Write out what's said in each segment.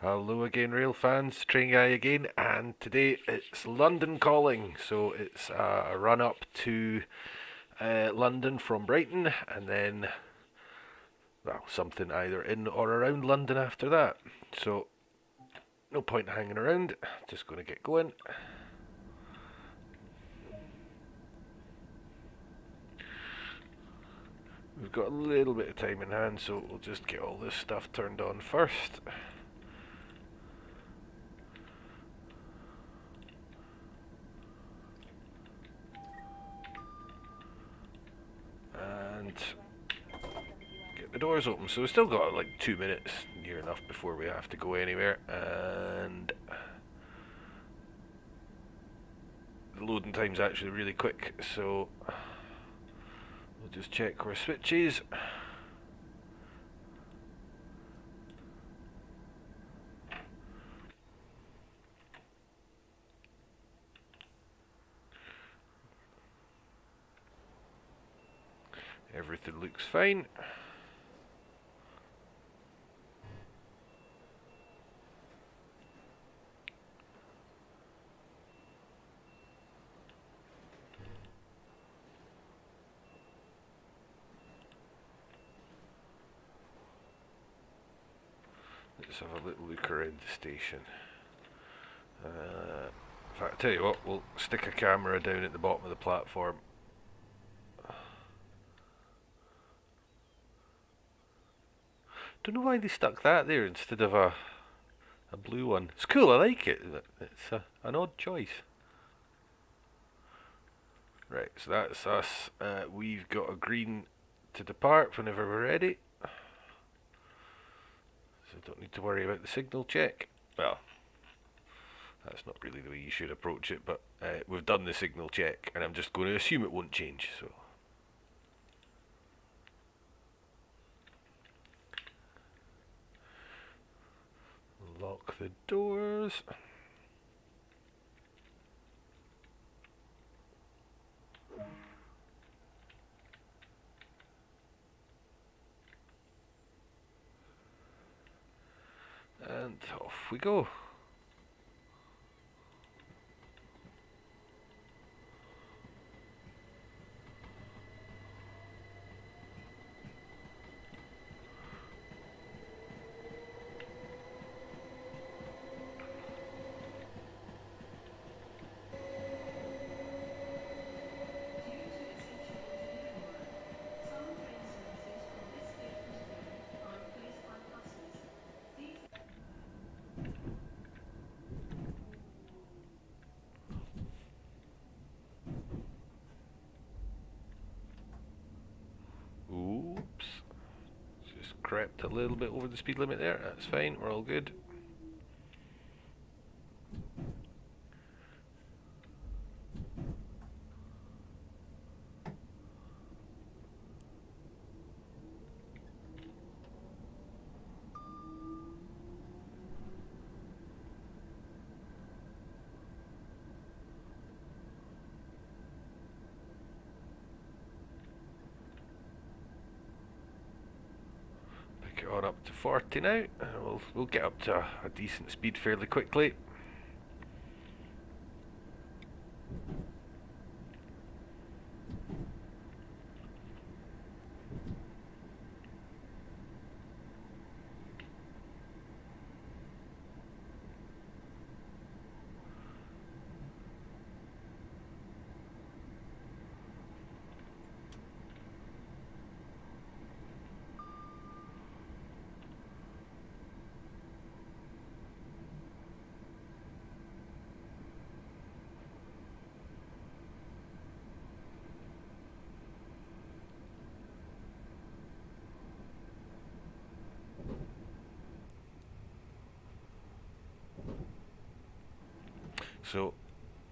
Hello again, rail fans. Train Guy again, and today it's London calling. So it's a run up to London from Brighton, and then, well, something either in or around London after that. So, no point hanging around, just going to get going. We've got a little bit of time in hand, so we'll just get all this stuff turned on first. And get the doors open. So we've still got like 2 minutes, near enough, before we have to go anywhere. And the loading time's actually really quick, so we'll just check our switches. Everything looks fine. Let's have a little look around the station. In fact, I tell you what, we'll stick a camera down at the bottom of the platform. Don't know why they stuck that there instead of a blue one. It's cool, I like it. It's an odd choice. Right, so that's us. We've got a green to depart whenever we're ready. So don't need to worry about the signal check. Well, that's not really the way you should approach it, but we've done the signal check, and I'm just going to assume it won't change. So lock the doors. And off we go. Oops. Just crept a little bit over the speed limit there. That's fine, we're all good. Pick it on up to 40 now. We'll get up to a decent speed fairly quickly. So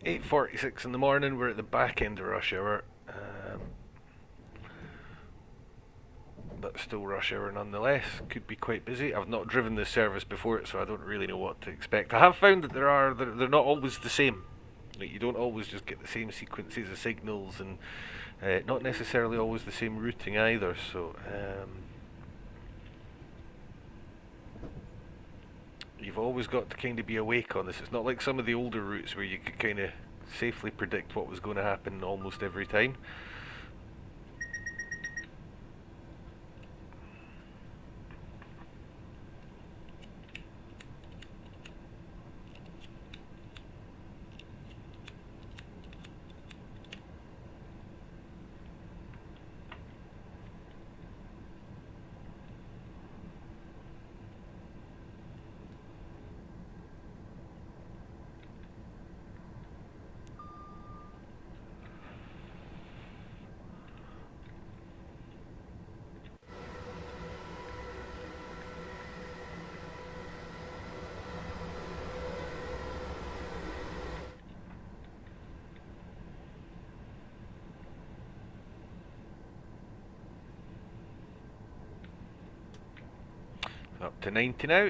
8:46 in the morning, we're at the back end of rush hour, but still rush hour nonetheless. Could be quite busy. I've not driven this service before, so I don't really know what to expect. I have found that they're not always the same. Like, you don't always just get the same sequences of signals, and not necessarily always the same routing either. So you've always got to kind of be awake on this. It's not like some of the older routes where you could kind of safely predict what was going to happen almost every time. Up to 90 now.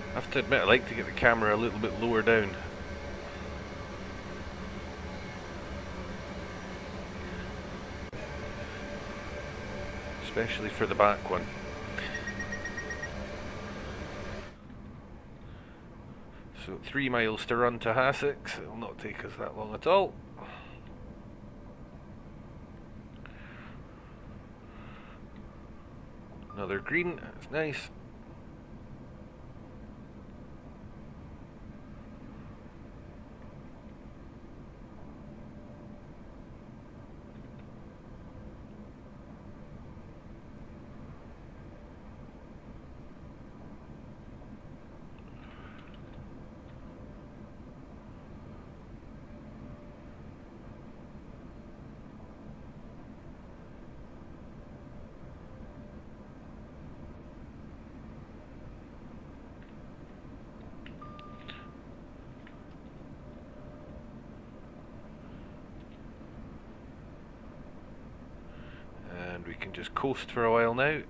I have to admit, I like to get the camera a little bit lower down. Especially for the back one. So 3 miles to run to Hassocks. It'll not take us that long at all. Another green, that's nice. And we can just coast for a while now.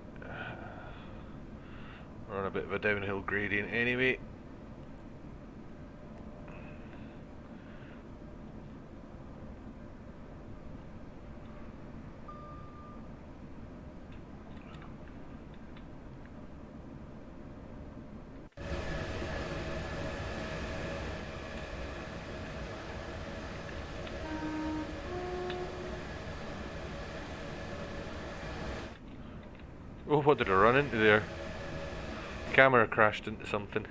We're on a bit of a downhill gradient anyway. Oh, what did I run into there? Camera crashed into something.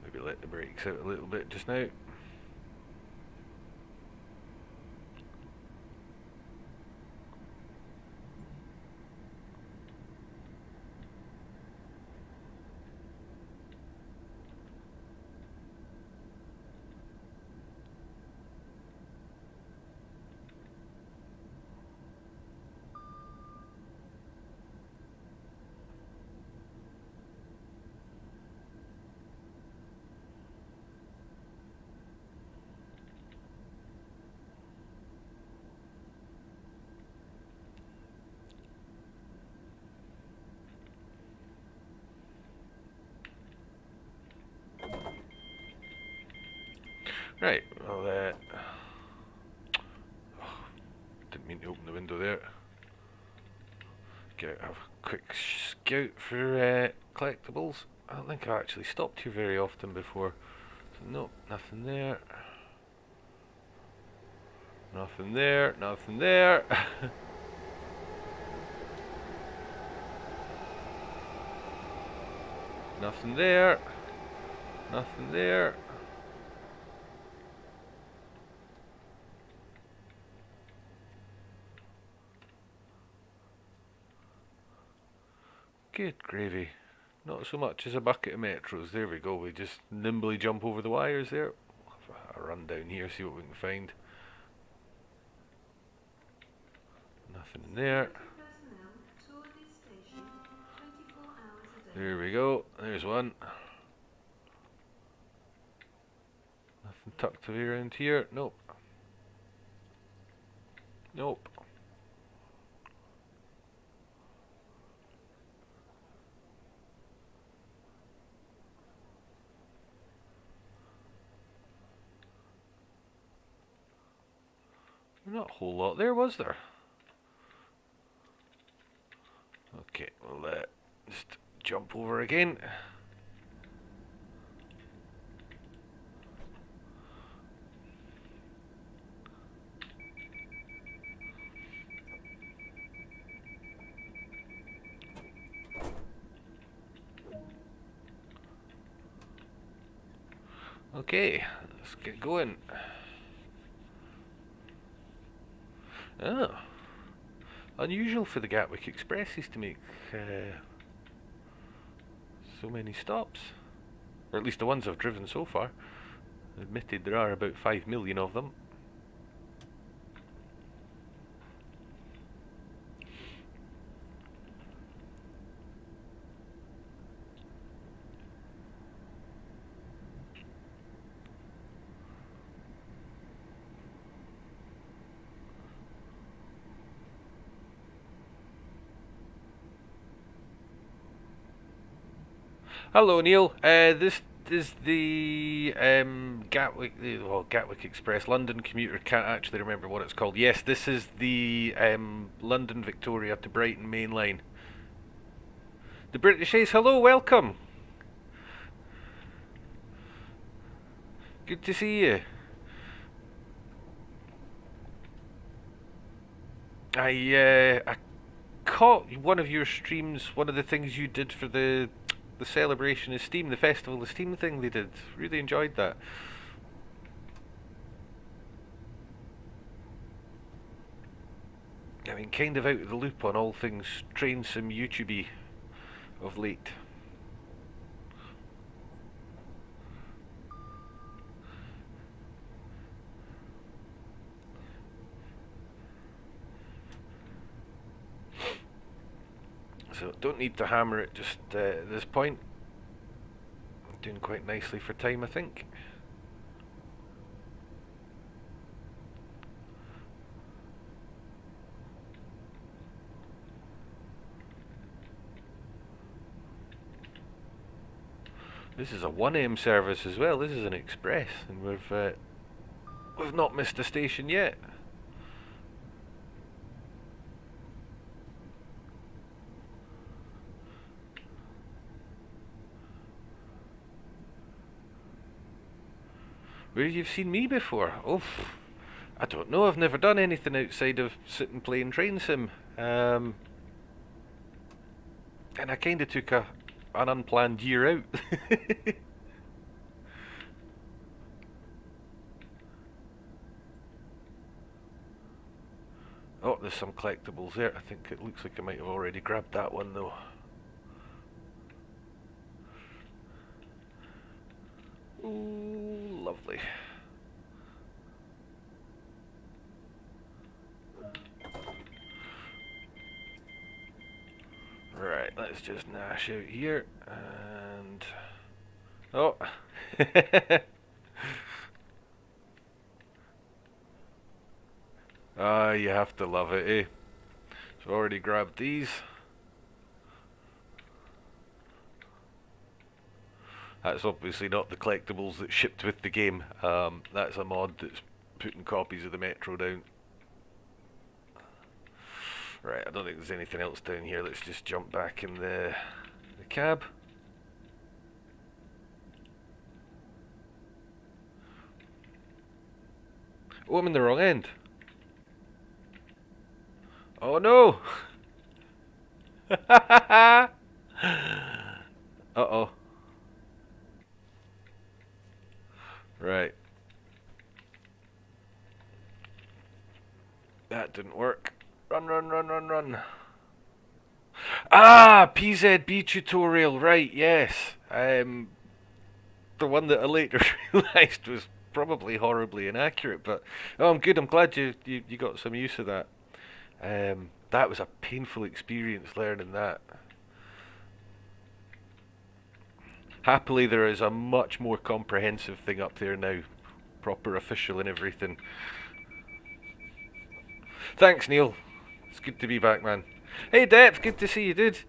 Maybe let the brakes out a little bit just now. Right, well didn't mean to open the window there. Get a quick scout for collectibles. I don't think I actually stopped here very often before. Nope, nothing there. Nothing there, nothing there. Nothing there. Nothing there. Good gravy. Not so much as a bucket of metros. There we go. We just nimbly jump over the wires there. I'll run down here, see what we can find. Nothing in there. There we go. There's one. Nothing tucked away around here. Nope. Nope. Not a whole lot there, was there? Okay, we'll just jump over again. Okay, let's get going. Oh. Unusual for the Gatwick Expresses to make so many stops. Or at least the ones I've driven so far. Admitted there are about 5 million of them. Hello, Neil. This is the Gatwick Express. London commuter, can't actually remember what it's called. Yes, this is the London Victoria to Brighton main line. The British Ace, hello, welcome. Good to see you. I caught one of your streams, one of the things you did for the celebration of Steam, the festival of Steam thing they did. Really enjoyed that. I mean, kind of out of the loop on all things train sim YouTube-y of late. So don't need to hammer it just at this point. I'm doing quite nicely for time, I think. This is a 1M service as well. This is an express, and we've not missed a station yet. Where you've seen me before? Oh, I don't know. I've never done anything outside of sitting playing train sim. And I kind of took an unplanned year out. Oh, there's some collectibles there. I think it looks like I might have already grabbed that one though. Ooh, lovely. Right, let's just Nash out here and... Oh! Ah, you have to love it, eh? So I've already grabbed these. That's obviously not the collectibles that shipped with the game. That's a mod that's putting copies of the Metro down. Right, I don't think there's anything else down here. Let's just jump back in the cab. Oh, I'm in the wrong end. Oh no! Uh-oh. Right. That didn't work. Run, run, run, run, run. Ah! PZB tutorial, right, yes. The one that I later realised was probably horribly inaccurate, but oh, I'm good. I'm glad you got some use of that. That was a painful experience learning that. Happily, there is a much more comprehensive thing up there now, proper official and everything. Thanks, Neil. It's good to be back, man. Hey, Depth, good to see you, dude.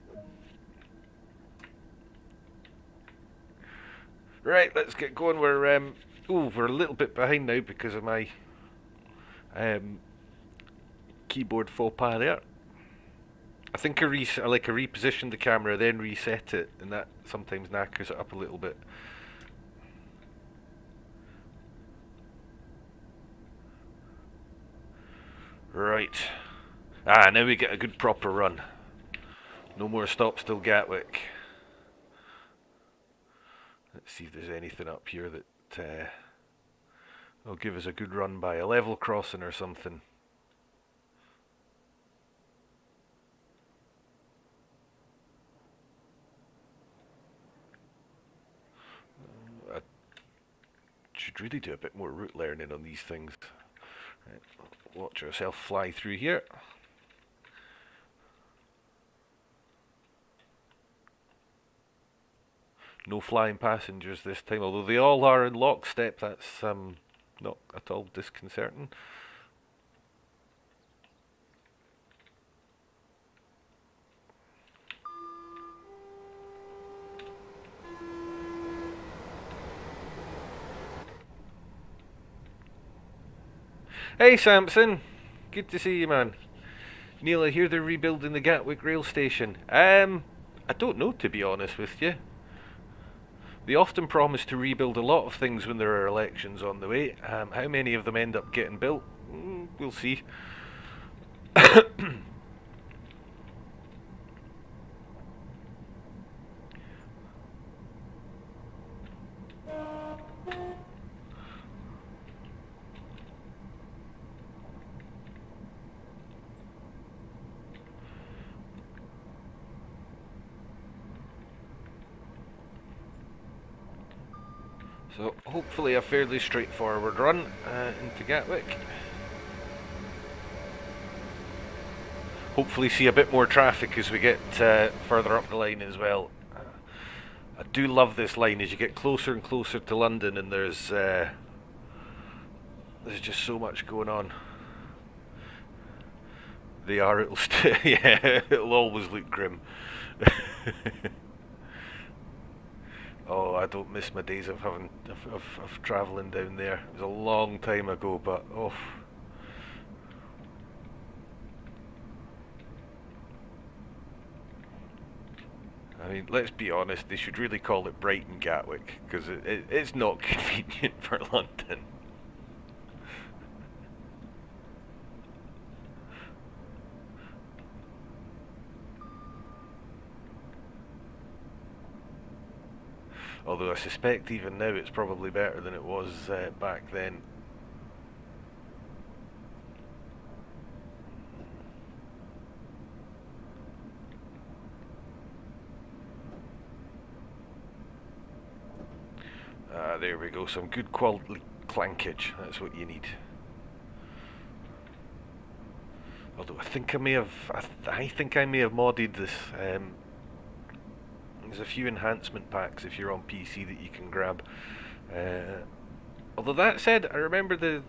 Right, let's get going. We're a little bit behind now because of my um, keyboard faux pas there. I think I repositioned the camera, then reset it, and that sometimes knackers it up a little bit. Right. Ah, now we get a good proper run. No more stop still Gatwick. Let's see if there's anything up here that will give us a good run by. A level crossing or something. I should really do a bit more route learning on these things. Right, watch yourself fly through here. No flying passengers this time, although they all are in lockstep. That's not at all disconcerting. Hey Samson, good to see you, man. Neil, I hear they're rebuilding the Gatwick rail station. I don't know, to be honest with you. They often promise to rebuild a lot of things when there are elections on the way. How many of them end up getting built? We'll see. So hopefully a fairly straightforward run into Gatwick. Hopefully see a bit more traffic as we get further up the line as well. I do love this line as you get closer and closer to London, and there's just so much going on. They are. Yeah, it'll always look grim. Oh, I don't miss my days of travelling down there. It was a long time ago, but oh. I mean, let's be honest, they should really call it Brighton Gatwick, because it's not convenient for London. Although I suspect even now it's probably better than it was back then. There we go, some good quality clankage, that's what you need. Although I think I may have modded this. There's a few enhancement packs if you're on PC that you can grab. Although that said, I remember the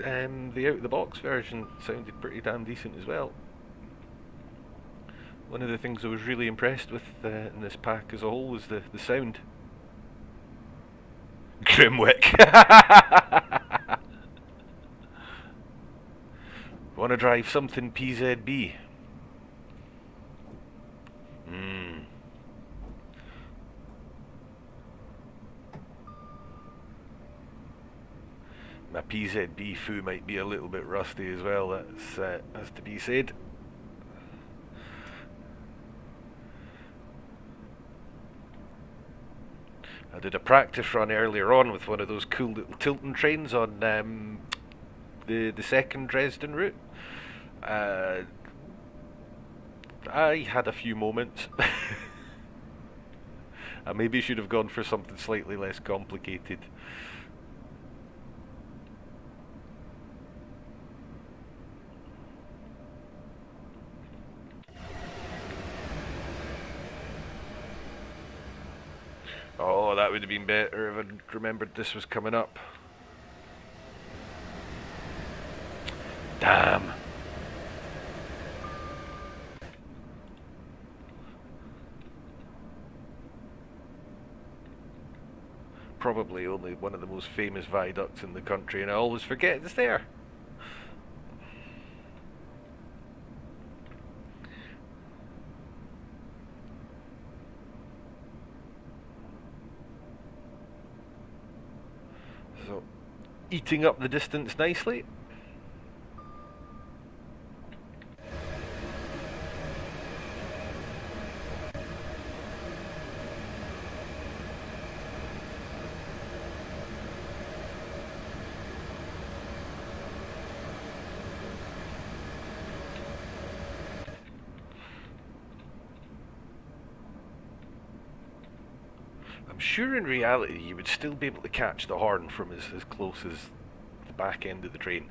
out of the box version sounded pretty damn decent as well. One of the things I was really impressed with in this pack as a whole was the sound. Grimwick. Want to drive something PZB? My PZB foo might be a little bit rusty as well, that's to be said. I did a practice run earlier on with one of those cool little Tilton trains on the second Dresden route. I had a few moments. I maybe should have gone for something slightly less complicated. Oh, that would have been better if I'd remembered this was coming up. Damn. Probably only one of the most famous viaducts in the country, and I always forget it's there. So, eating up the distance nicely. I'm sure in reality you would still be able to catch the horn from as close as the back end of the train.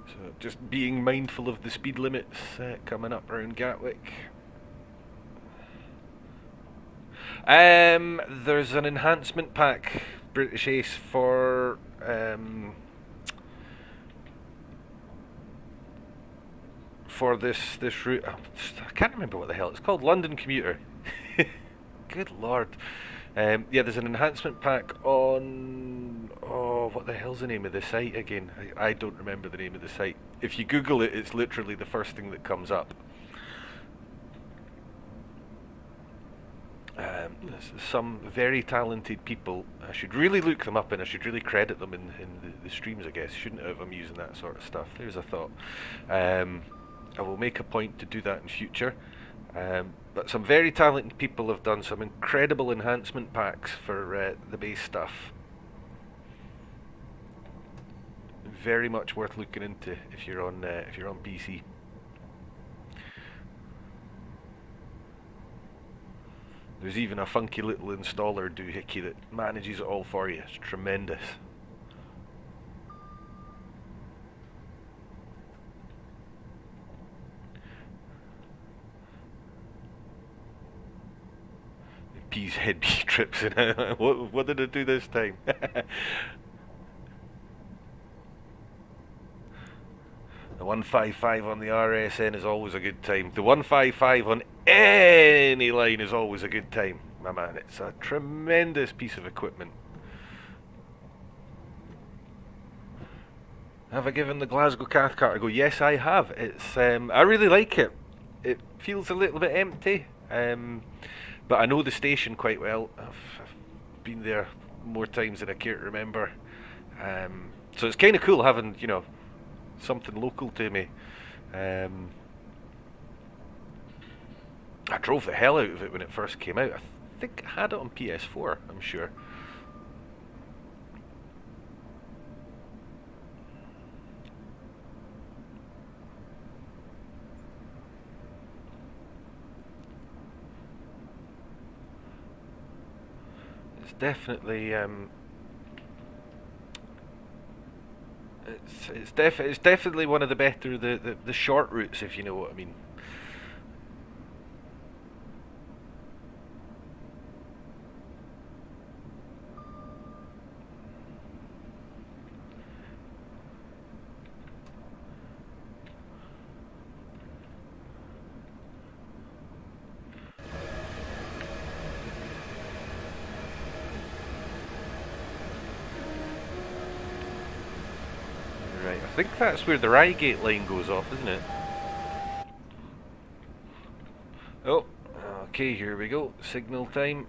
So just being mindful of the speed limits coming up around Gatwick. There's an enhancement pack, British Ace, for this route. I can't remember what the hell it's called. London Commuter. Good lord. Yeah, there's an enhancement pack on. Oh, what the hell's the name of the site again? I don't remember the name of the site. If you Google it, it's literally the first thing that comes up. Some very talented people. I should really look them up and I should really credit them in the streams, I guess. Shouldn't have. I'm using that sort of stuff. There's a thought. I will make a point to do that in future. But some very talented people have done some incredible enhancement packs for the base stuff. Very much worth looking into if you're on PC. There's even a funky little installer doohickey that manages it all for you. It's tremendous. P's head B trips in. What did it do this time? The 155 on the RSN is always a good time. The 155 on any line is always a good time, my man. It's a tremendous piece of equipment. Have I given the Glasgow Cathcart a go? Yes, I have. It's I really like it. It feels a little bit empty, but I know the station quite well. I've been there more times than I care to remember. So it's kind of cool having, something local to me. I drove the hell out of it when it first came out. I think I had it on PS4, I'm sure. It's definitely it's definitely one of the better the short routes, if you know what I mean. Right, I think that's where the Reigate line goes off, isn't it? Oh, okay, here we go. Signal time.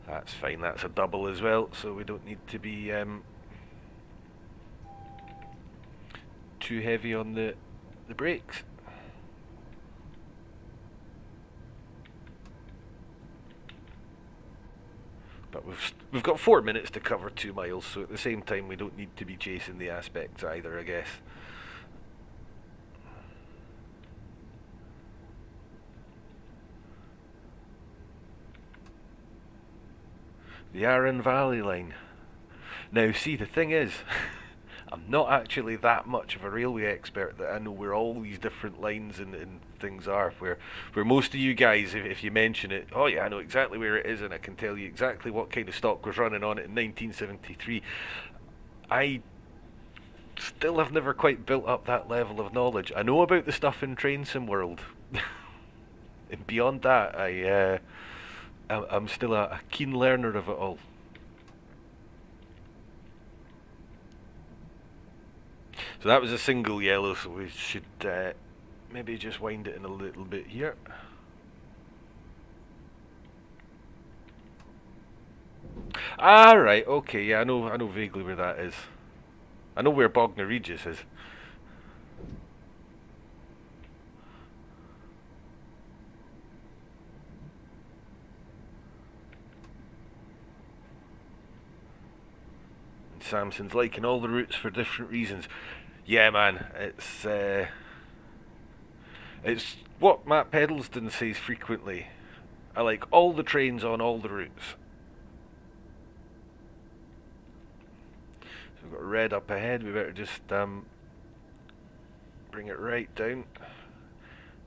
That's fine, that's a double as well, so we don't need to be too heavy on the brakes. But we've got 4 minutes to cover 2 miles, so at the same time we don't need to be chasing the aspects either, I guess. The Arran Valley line. Now see, the thing is, I'm not actually that much of a railway expert that I know where all these different lines and things are. Where most of you guys, if you mention it, oh yeah, I know exactly where it is and I can tell you exactly what kind of stock was running on it in 1973. I still have never quite built up that level of knowledge. I know about the stuff in Train Sim World. And beyond that, I'm still a keen learner of it all. So that was a single yellow, so we should maybe just wind it in a little bit here. Ah, right, okay, yeah, I know vaguely where that is. I know where Bognor Regis is. And Samson's liking all the routes for different reasons. Yeah, man, it's what Matt Pedalston says frequently. I like all the trains on all the routes. So we've got red up ahead. We better just bring it right down.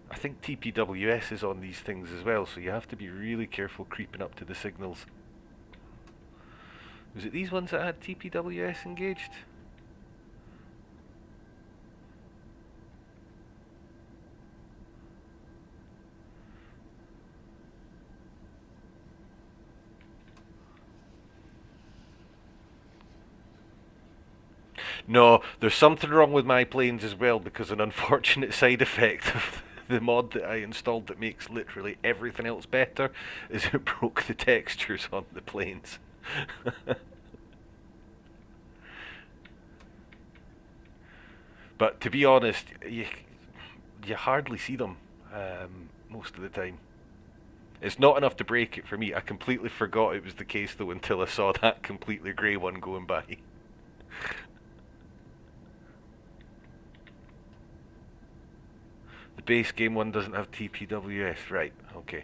I think TPWS is on these things as well, so you have to be really careful creeping up to the signals. Was it these ones that had TPWS engaged? No, there's something wrong with my planes as well, because an unfortunate side effect of the mod that I installed that makes literally everything else better is it broke the textures on the planes. But to be honest, you hardly see them most of the time. It's not enough to break it for me. I completely forgot it was the case though until I saw that completely grey one going by. The base game one doesn't have TPWS, right, okay.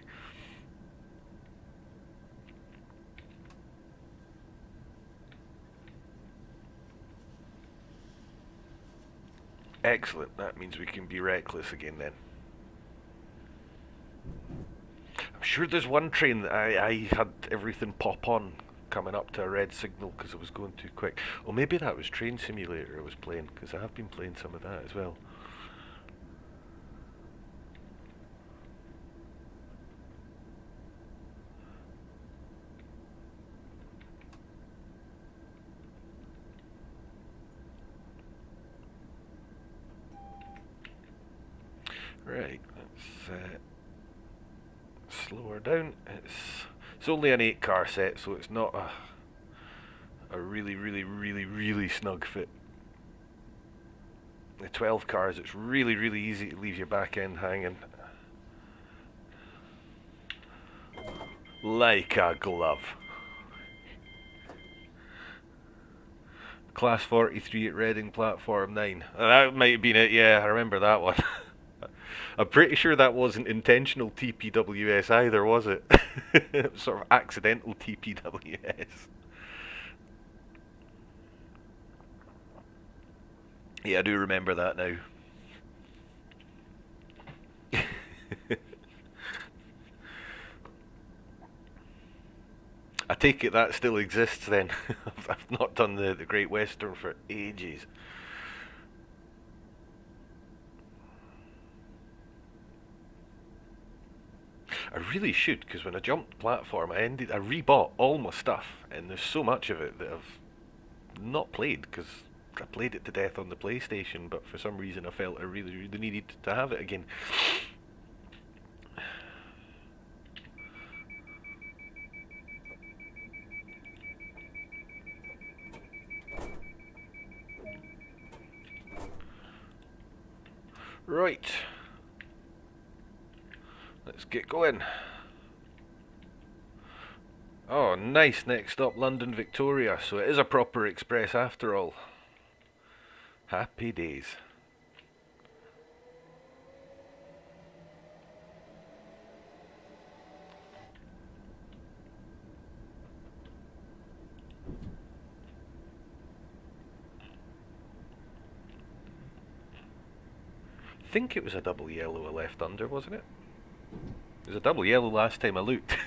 Excellent, that means we can be reckless again then. I'm sure there's one train that I had everything pop on coming up to a red signal because it was going too quick. Or maybe that was Train Simulator I was playing, because I have been playing some of that as well. Right, let's slow her down. It's only an 8-car set, so it's not a really snug fit. The 12 cars, it's really easy to leave your back end hanging. Like a glove. Class 43 at Reading Platform 9. That might have been it, yeah, I remember that one. I'm pretty sure that wasn't intentional TPWS either, was it? It was sort of accidental TPWS. Yeah, I do remember that now. I take it that still exists then. I've not done the Great Western for ages. I really should, because when I jumped platform, I rebought all my stuff, and there's so much of it that I've not played because I played it to death on the PlayStation, but for some reason I felt I really, really needed to have it again. Right. Let's get going. Oh, nice. Next stop, London Victoria. So it is a proper express after all. Happy days. I think it was a double yellow I left under, wasn't it? It was a double yellow last time I looked.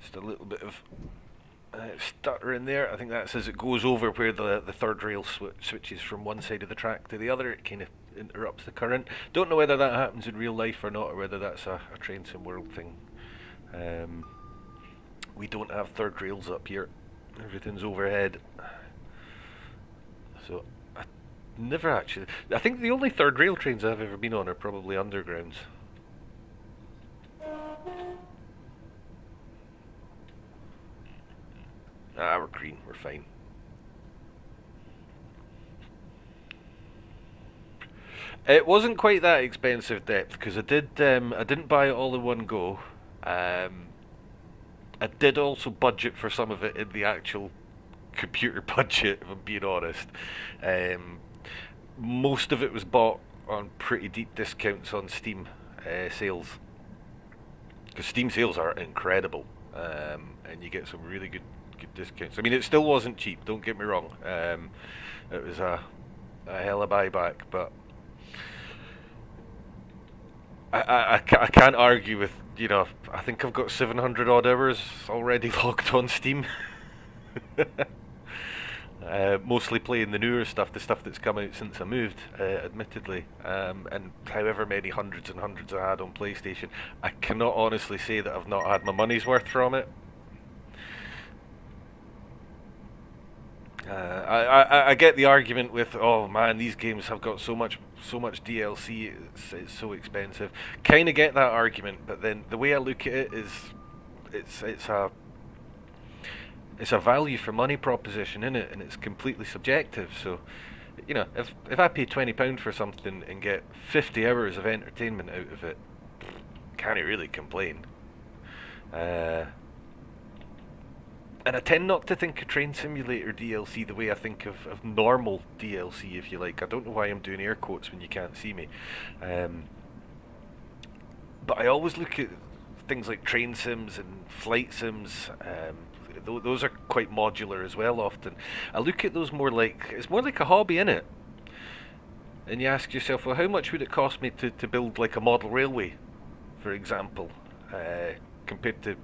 Just a little bit of stutter in there. I think that's as it goes over where the third rail switches from one side of the track to the other. It kind of interrupts the current. Don't know whether that happens in real life or not, or whether that's a Train Sim World thing. We don't have third rails up here. Everything's overhead. So I never actually. I think the only third rail trains I've ever been on are probably undergrounds. Ah, we're green. We're fine. It wasn't quite that expensive depth because I didn't buy it all in one go. I did also budget for some of it in the actual computer budget, if I'm being honest. Um, Most of it was bought on pretty deep discounts on Steam sales, because Steam sales are incredible, and you get some really good discounts. I mean, it still wasn't cheap. Don't get me wrong. It was a hell of a buyback, but I can't argue with, I think I've got 700 odd hours already logged on Steam. Mostly playing the newer stuff, the stuff that's come out since I moved, admittedly, and however many hundreds and hundreds I had on PlayStation. I cannot honestly say that I've not had my money's worth from it. I get the argument with, oh man, these games have got so much DLC, it's so expensive. Kind of get that argument, but then the way I look at it is, it's a value for money proposition in it, and it's completely subjective. So, if I pay £20 for something and get 50 hours of entertainment out of it, can't really complain. And I tend not to think of Train Simulator DLC the way I think of normal DLC, if you like. I don't know why I'm doing air quotes when you can't see me. But I always look at things like train sims and flight sims. Those are quite modular as well often. I look at those it's more like a hobby, innit? And you ask yourself, well, how much would it cost me to build like a model railway, for example, compared to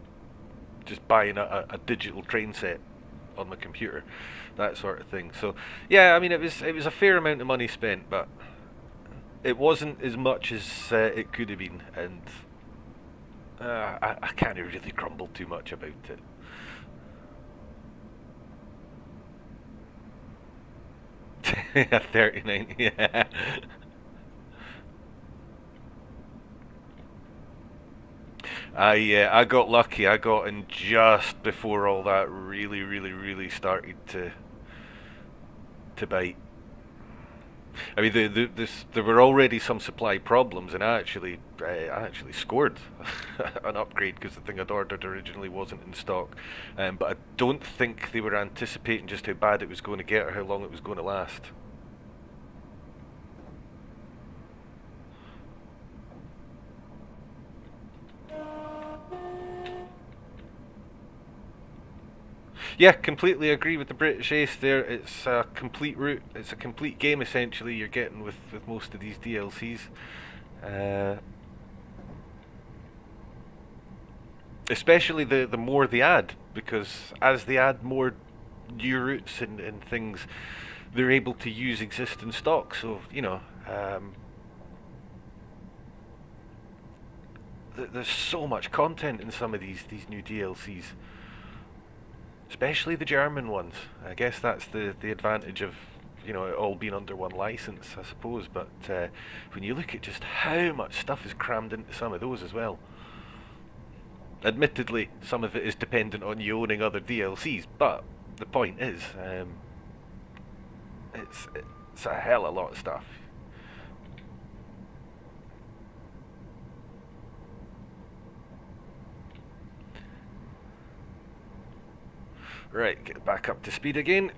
just buying a digital train set on my computer, that sort of thing. So yeah, I mean, it was a fair amount of money spent, but it wasn't as much as it could have been, and I can't really grumble too much about it. Yeah, 39, yeah. I got lucky. I got in just before all that really, really, really started to bite. I mean, there were already some supply problems, and I actually scored an upgrade because the thing I'd ordered originally wasn't in stock. But I don't think they were anticipating just how bad it was going to get or how long it was going to last. Yeah, completely agree with the British Ace there. It's a complete route. It's a complete game essentially you're getting with most of these DLCs. Uh, Especially the more they add, because as they add more new routes and things, they're able to use existing stock. So there's so much content in some of these new DLCs, especially the German ones. I guess that's the advantage of it all being under one license, I suppose. But when you look at just how much stuff is crammed into some of those as well. Admittedly, some of it is dependent on you owning other DLCs, but the point is, it's a hell of a lot of stuff. Right, get back up to speed again.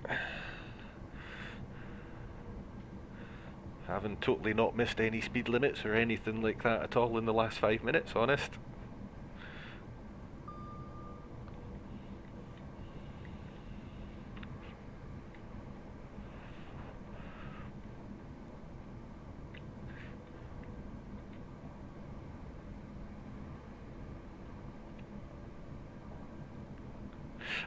Haven't totally not missed any speed limits or anything like that at all in the last 5 minutes, honest.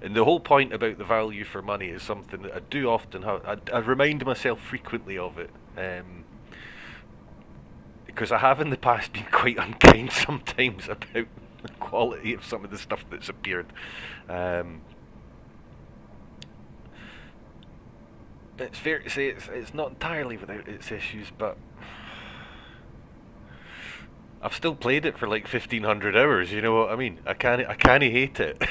And the whole point about the value for money is something that I do often have. I remind myself frequently of it. Because I have in the past been quite unkind sometimes about the quality of some of the stuff that's appeared. It's fair to say it's not entirely without its issues, but I've still played it for like 1,500 hours. You know what I mean? I can't hate it.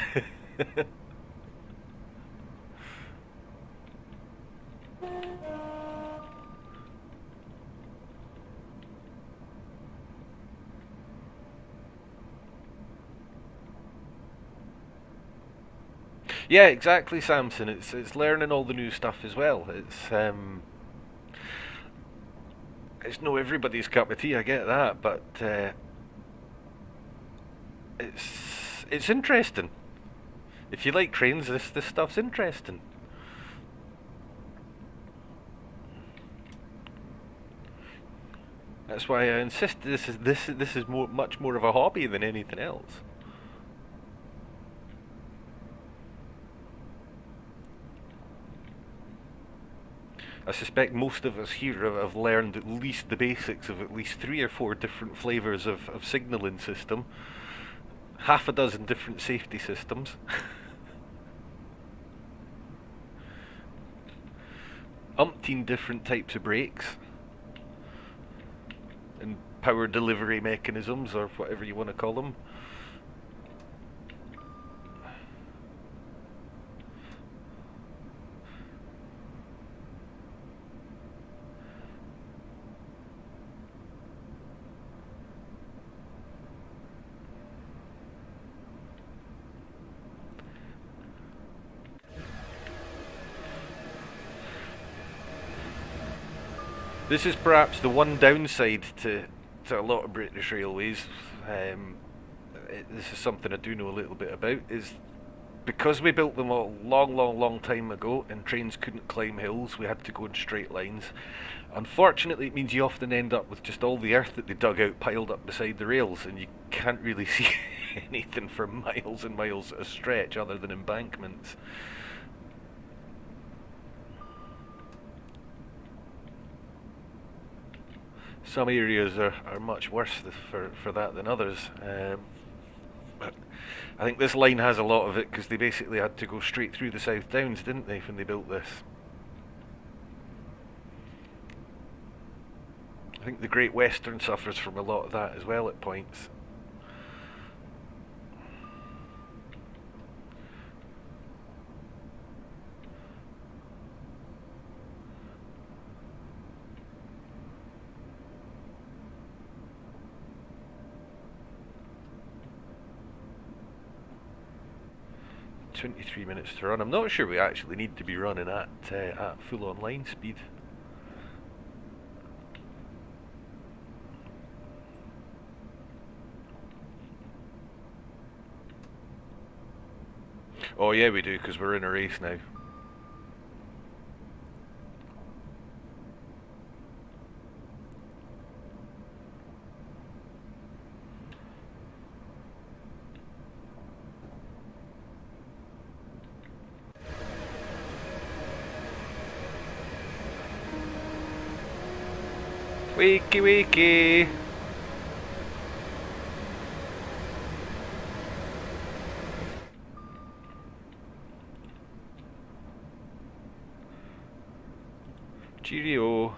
Yeah, exactly, Samson. It's learning all the new stuff as well. It's no everybody's cup of tea. I get that, but it's interesting. If you like trains, this stuff's interesting. That's why I insist. This is much more of a hobby than anything else. I suspect most of us here have learned at least the basics of at least 3 or 4 different flavours of signalling system, half a dozen different safety systems, umpteen different types of brakes, and power delivery mechanisms, or whatever you want to call them. 'This is perhaps the one downside to a lot of British Railways. This is something I do know a little bit about. Is because we built them a long time ago, and trains couldn't climb hills. We had to go in straight lines. Unfortunately, it means you often end up with just all the earth that they dug out piled up beside the rails, and you can't really see anything for miles and miles at a stretch other than embankments. Some areas are much worse for that than others. But I think this line has a lot of it because they basically had to go straight through the South Downs, didn't they, when they built this? I think the Great Western suffers from a lot of that as well at points. .23 minutes to run. I'm not sure we actually need to be running at full online speed. Oh yeah, we do, because we're in a race now. Wakey wakey! Cheerio!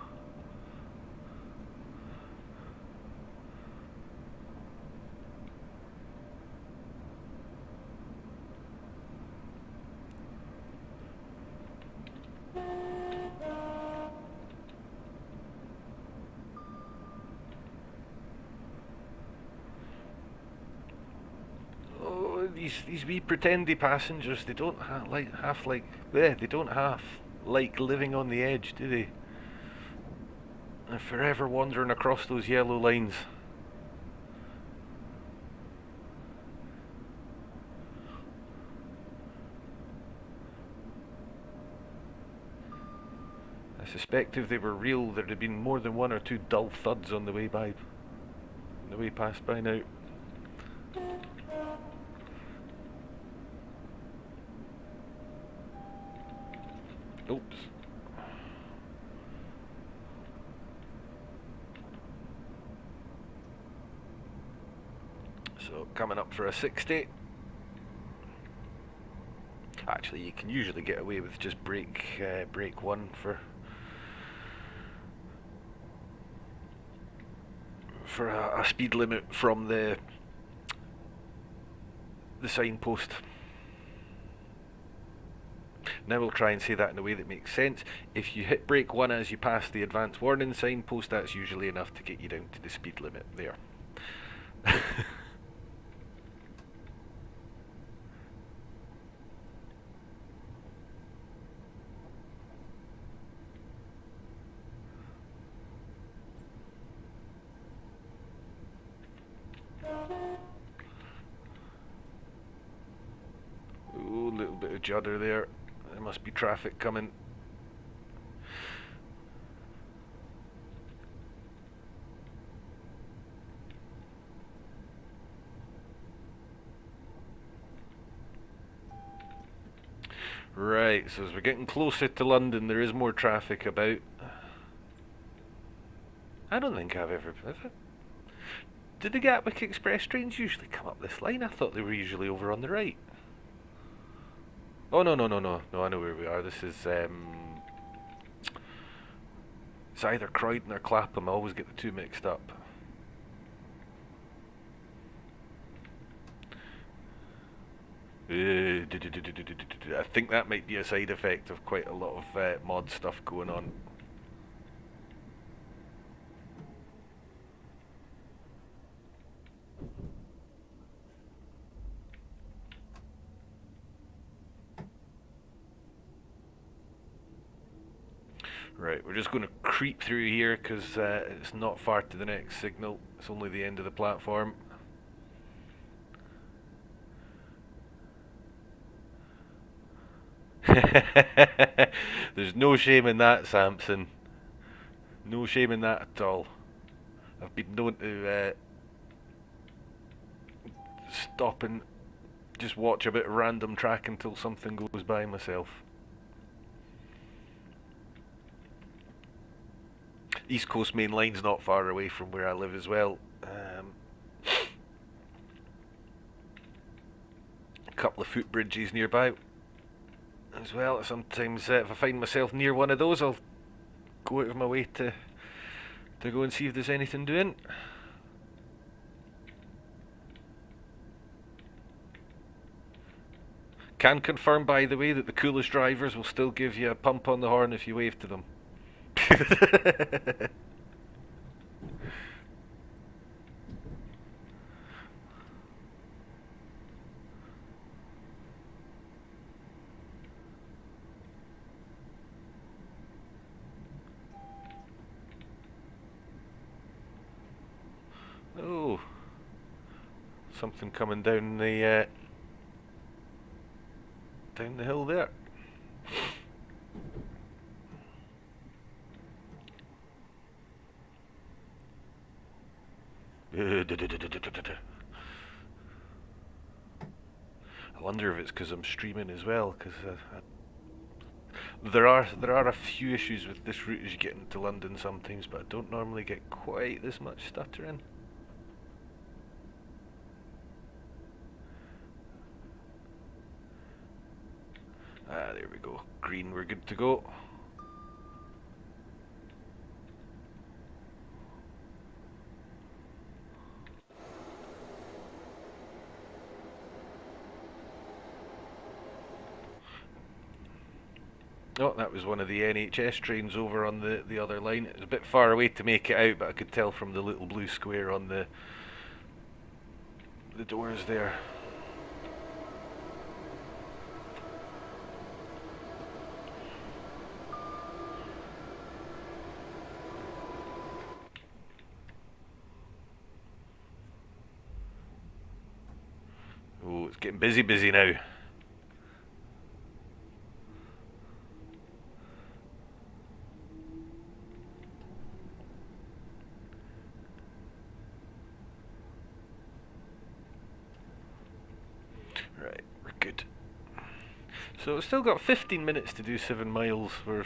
Oh, these wee pretendy passengers, they don't they don't half like living on the edge, do they? They're forever wandering across those yellow lines. I suspect if they were real, there'd have been more than one or two dull thuds on the way by, on the way past by now. Oops. So coming up for a 60. Actually, you can usually get away with just brake one for a speed limit from the signpost. Now we'll try and say that in a way that makes sense. If you hit brake 1 as you pass the advance warning signpost, that's usually enough to get you down to the speed limit there. Ooh, a little bit of judder there. There must be traffic coming. Right, so as we're getting closer to London, there is more traffic about. I don't think I've ever... Did the Gatwick Express trains usually come up this line? I thought they were usually over on the right. Oh, no, no, no, no. No, I know where we are. This is, it's either Croydon or Clapham. I always get the two mixed up. I think that might be a side effect of quite a lot of mod stuff going on. Right, we're just going to creep through here because it's not far to the next signal. It's only the end of the platform. There's no shame in that, Samson. No shame in that at all. I've been known to stop and just watch a bit of random track until something goes by myself. East Coast Main Line's not far away from where I live as well. A couple of footbridges nearby as well. Sometimes if I find myself near one of those, I'll go out of my way to go and see if there's anything doing. Can confirm, by the way, that the coolest drivers will still give you a pump on the horn if you wave to them. Oh, something coming down the down the hill there. I wonder if it's because I'm streaming as well, because there are a few issues with this route as you get into London sometimes, but I don't normally get quite this much stuttering. Ah, there we go. Green, we're good to go. Oh, that was one of the NHS trains over on the other line. It was a bit far away to make it out, but I could tell from the little blue square on the doors there. Oh, it's getting busy now. Right, we're good. So we've still got 15 minutes to do 7 miles. We're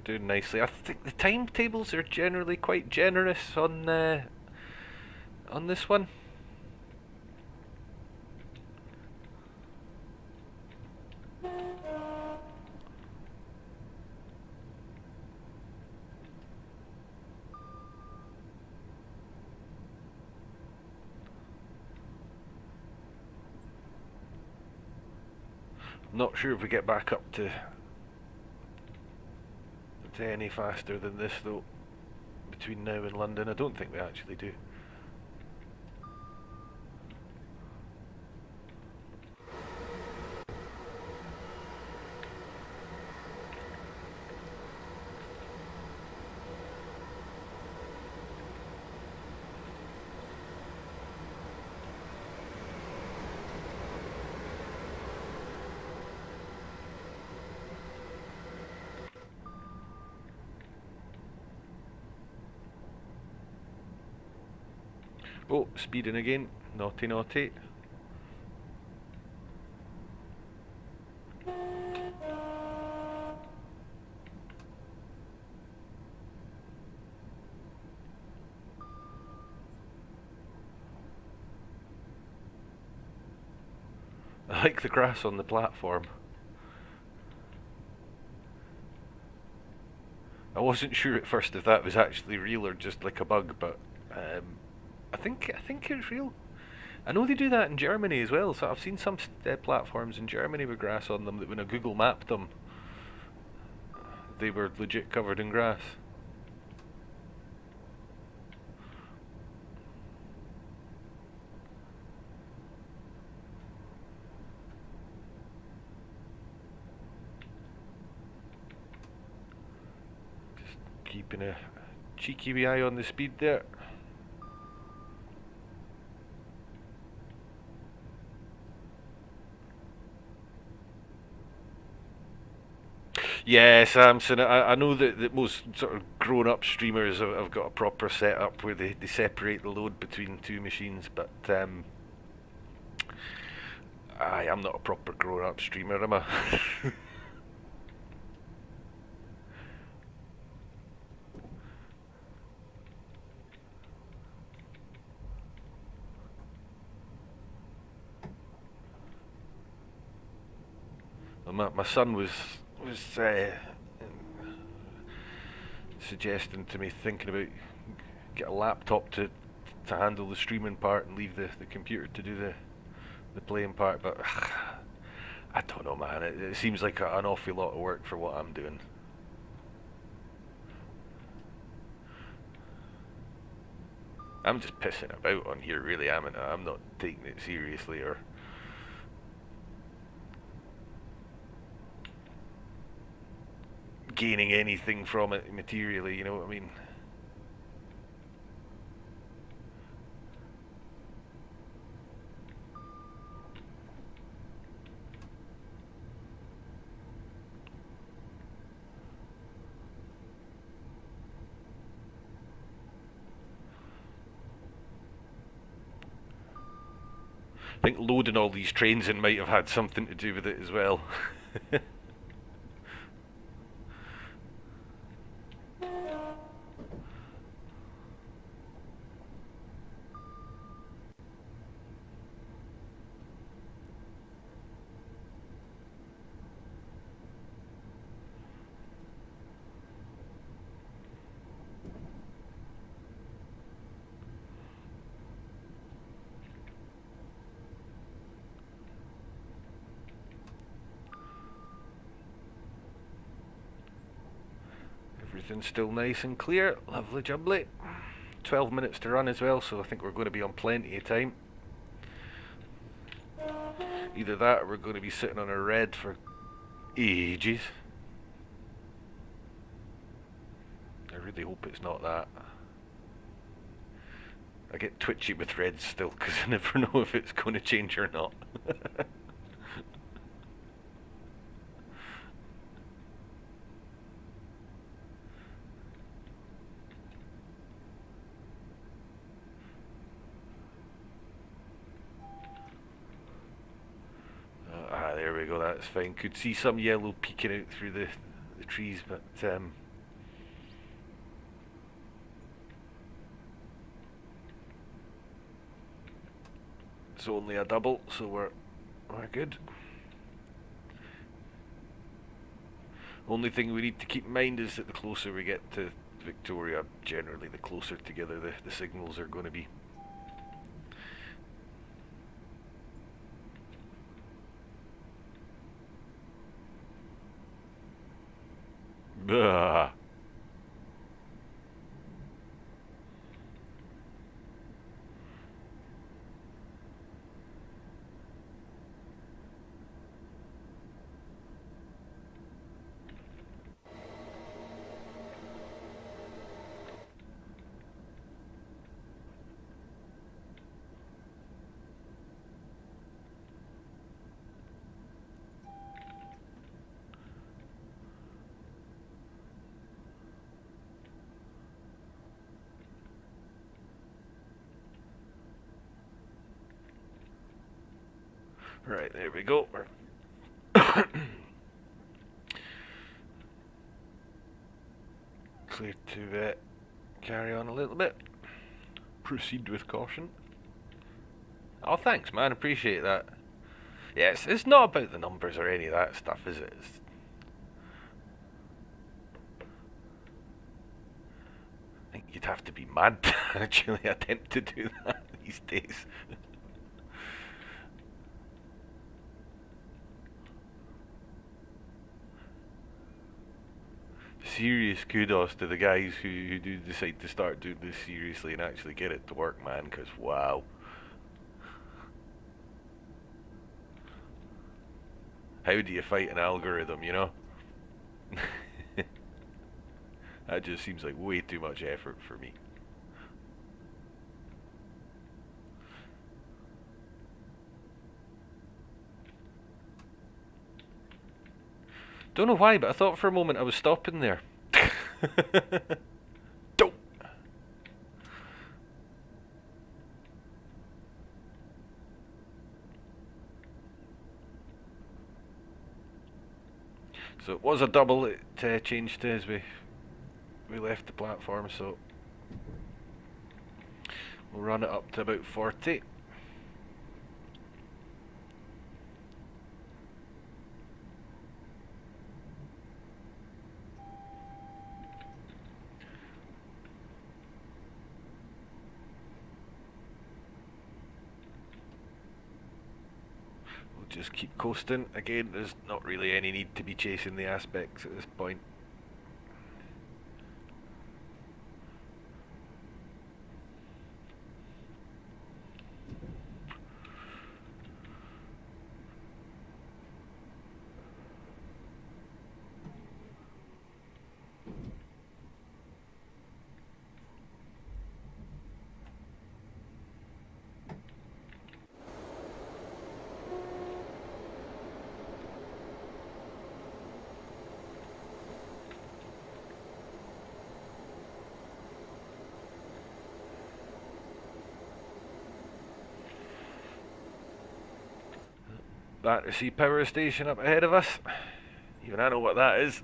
doing nicely. I think the timetables are generally quite generous on this one. Not sure if we get back up to any faster than this though, between now and London. I don't think we actually do. Oh, speeding again. Naughty, naughty. I like the grass on the platform. I wasn't sure at first if that was actually real or just like a bug, but I think it's real. I know they do that in Germany as well. So I've seen some platforms in Germany with grass on them that when I Google mapped them, they were legit covered in grass. Just keeping a cheeky wee eye on the speed there. Yeah, Samson. I know that most sort of grown-up streamers have got a proper setup where they separate the load between two machines, but I am not a proper grown-up streamer, am I? My son was suggesting to me, thinking about get a laptop to handle the streaming part and leave the computer to do the playing part, but I don't know, man. It seems like an awful lot of work for what I'm doing. I'm just pissing about on here, really. I'm not taking it seriously or gaining anything from it materially, you know what I mean? think loading all these trains in might have had something to do with it as well. Everything's still nice and clear. Lovely jubbly. 12 minutes to run as well, so I think we're going to be on plenty of time. Either that or we're going to be sitting on a red for ages. I really hope it's not that. I get twitchy with reds still because I never know if it's going to change or not. There we go, that's fine. Could see some yellow peeking out through the trees, but it's only a double, so we're good. Only thing we need to keep in mind is that the closer we get to Victoria, generally the closer together the signals are going to be. Ugh. Right, there we go. Clear to carry on a little bit. Proceed with caution. Oh, thanks, man. Appreciate that. Yeah, it's not about the numbers or any of that stuff, is it? I think you'd have to be mad to actually attempt to do that these days. Serious kudos to the guys who do decide to start doing this seriously and actually get it to work, man, because wow. How do you fight an algorithm, you know? That just seems like way too much effort for me. Don't know why, but I thought for a moment I was stopping there. Don't. So it was a double. It changed as we left the platform. So we'll run it up to about 40. Just keep coasting. Again, there's not really any need to be chasing the aspects at this point. Battersea Power Station up ahead of us. Even I know what that is.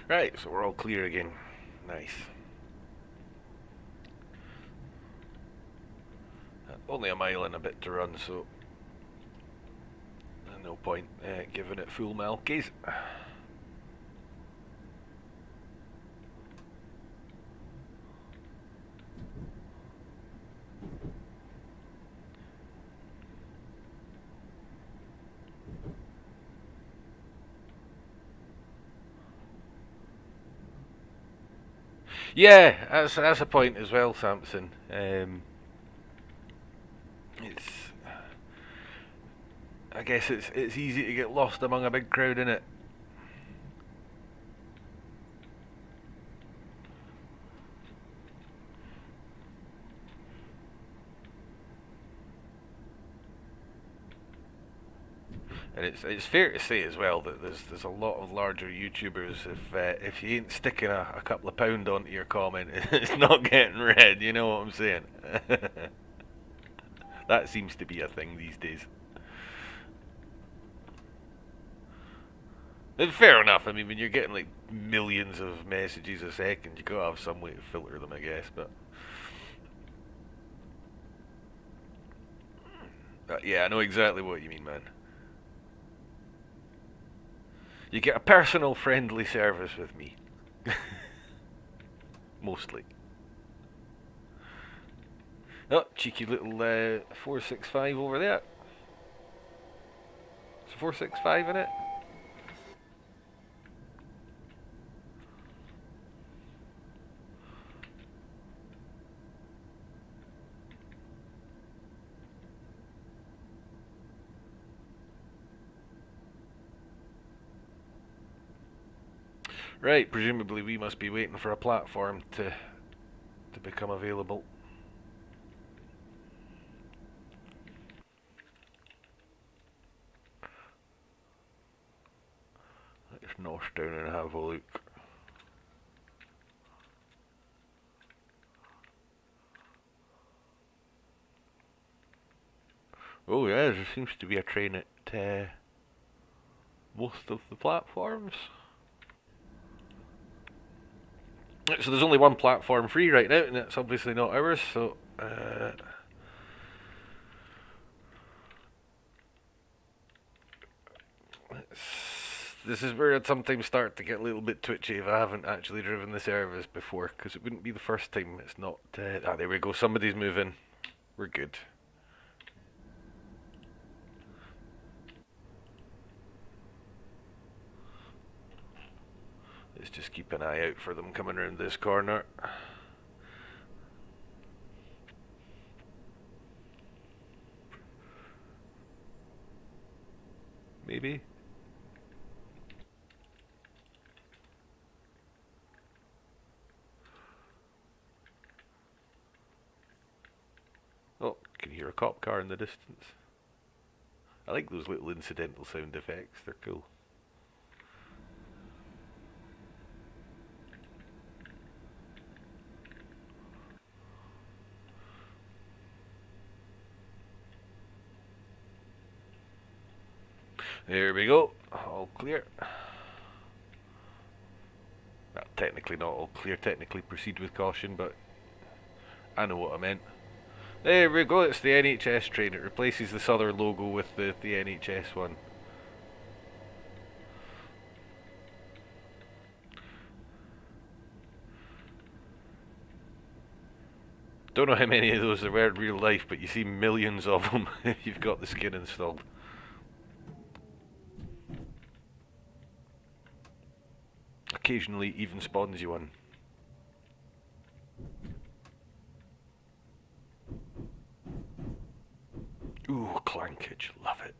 Right, so we're all clear again. Nice. Only a mile and a bit to run, so no point giving it full milkies. Yeah, that's a point as well, Samson. It's, I guess it's easy to get lost among a big crowd, innit? And it's fair to say as well that there's a lot of larger YouTubers. If you ain't sticking a couple of pound onto your comment, it's not getting read. You know what I'm saying? That seems to be a thing these days. And fair enough. I mean, when you're getting like millions of messages a second, you gotta have some way to filter them, I guess. But yeah, I know exactly what you mean, man. You get a personal, friendly service with me. Mostly. Oh, cheeky little 465 over there. It's 465 in it. Right, presumably we must be waiting for a platform to become available. Let's nose down and have a look. Oh yeah, there seems to be a train at most of the platforms. So there's only one platform free right now, and it's obviously not ours, so this is where I'd sometimes start to get a little bit twitchy if I haven't actually driven the service before, because it wouldn't be the first time. It's not. There we go. Somebody's moving. We're good. Let's just keep an eye out for them coming around this corner. Maybe. Oh, can hear a cop car in the distance. I like those little incidental sound effects. They're cool. There we go. All clear. Well, technically not all clear. Technically proceed with caution, but I know what I meant. There we go. It's the NHS train. It replaces this other logo with the NHS one. Don't know how many of those there were in real life, but you see millions of them if you've got the skin installed. Occasionally even spawns you one. Ooh, clankage, love it.